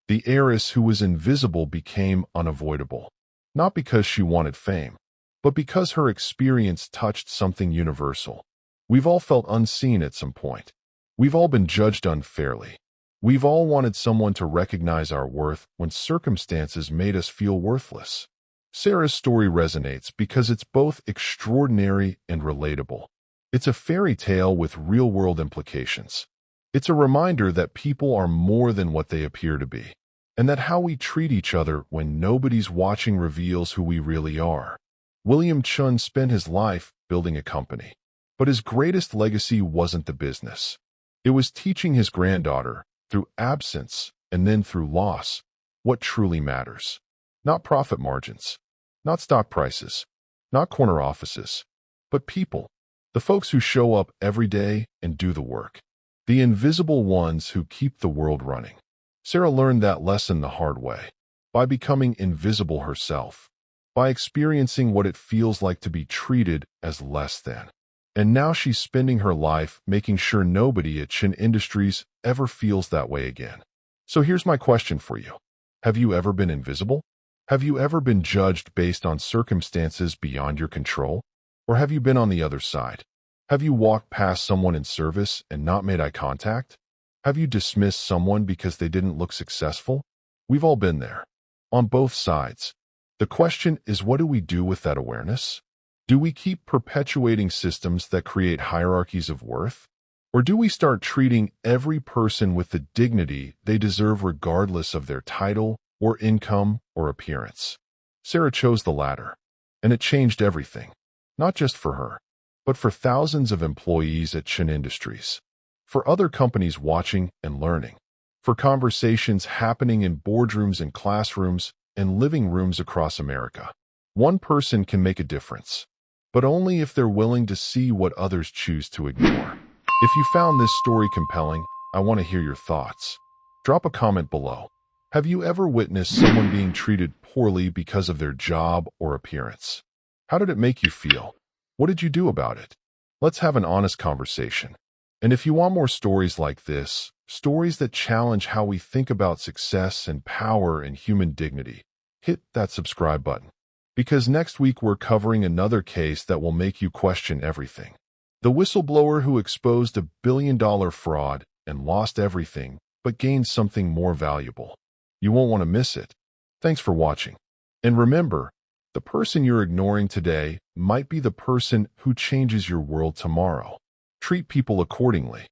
The heiress who was invisible became unavoidable. Not because she wanted fame, but because her experience touched something universal. We've all felt unseen at some point. We've all been judged unfairly. We've all wanted someone to recognize our worth when circumstances made us feel worthless. Sarah's story resonates because it's both extraordinary and relatable. It's a fairy tale with real-world implications. It's a reminder that people are more than what they appear to be, and that how we treat each other when nobody's watching reveals who we really are. William Chen spent his life building a company, but his greatest legacy wasn't the business. It was teaching his granddaughter, through absence and then through loss, what truly matters. Not profit margins, not stock prices, not corner offices, but people, the folks who show up every day and do the work, the invisible ones who keep the world running. Sarah learned that lesson the hard way, by becoming invisible herself, by experiencing what it feels like to be treated as less than. And now she's spending her life making sure nobody at Chen Industries ever feels that way again. So here's my question for you. Have you ever been invisible? Have you ever been judged based on circumstances beyond your control? Or have you been on the other side? Have you walked past someone in service and not made eye contact? Have you dismissed someone because they didn't look successful? We've all been there, on both sides. The question is, what do we do with that awareness? Do we keep perpetuating systems that create hierarchies of worth? Or do we start treating every person with the dignity they deserve regardless of their title or income or appearance? Sarah chose the latter, and it changed everything, not just for her, but for thousands of employees at Chen Industries, for other companies watching and learning, for conversations happening in boardrooms and classrooms and living rooms across America. One person can make a difference, but only if they're willing to see what others choose to ignore. If you found this story compelling, I want to hear your thoughts. Drop a comment below. Have you ever witnessed someone being treated poorly because of their job or appearance? How did it make you feel? What did you do about it? Let's have an honest conversation. And if you want more stories like this, stories that challenge how we think about success and power and human dignity, hit that subscribe button. Because next week we're covering another case that will make you question everything. The whistleblower who exposed a billion-dollar fraud and lost everything, but gained something more valuable. You won't want to miss it. Thanks for watching. And remember, the person you're ignoring today might be the person who changes your world tomorrow. Treat people accordingly.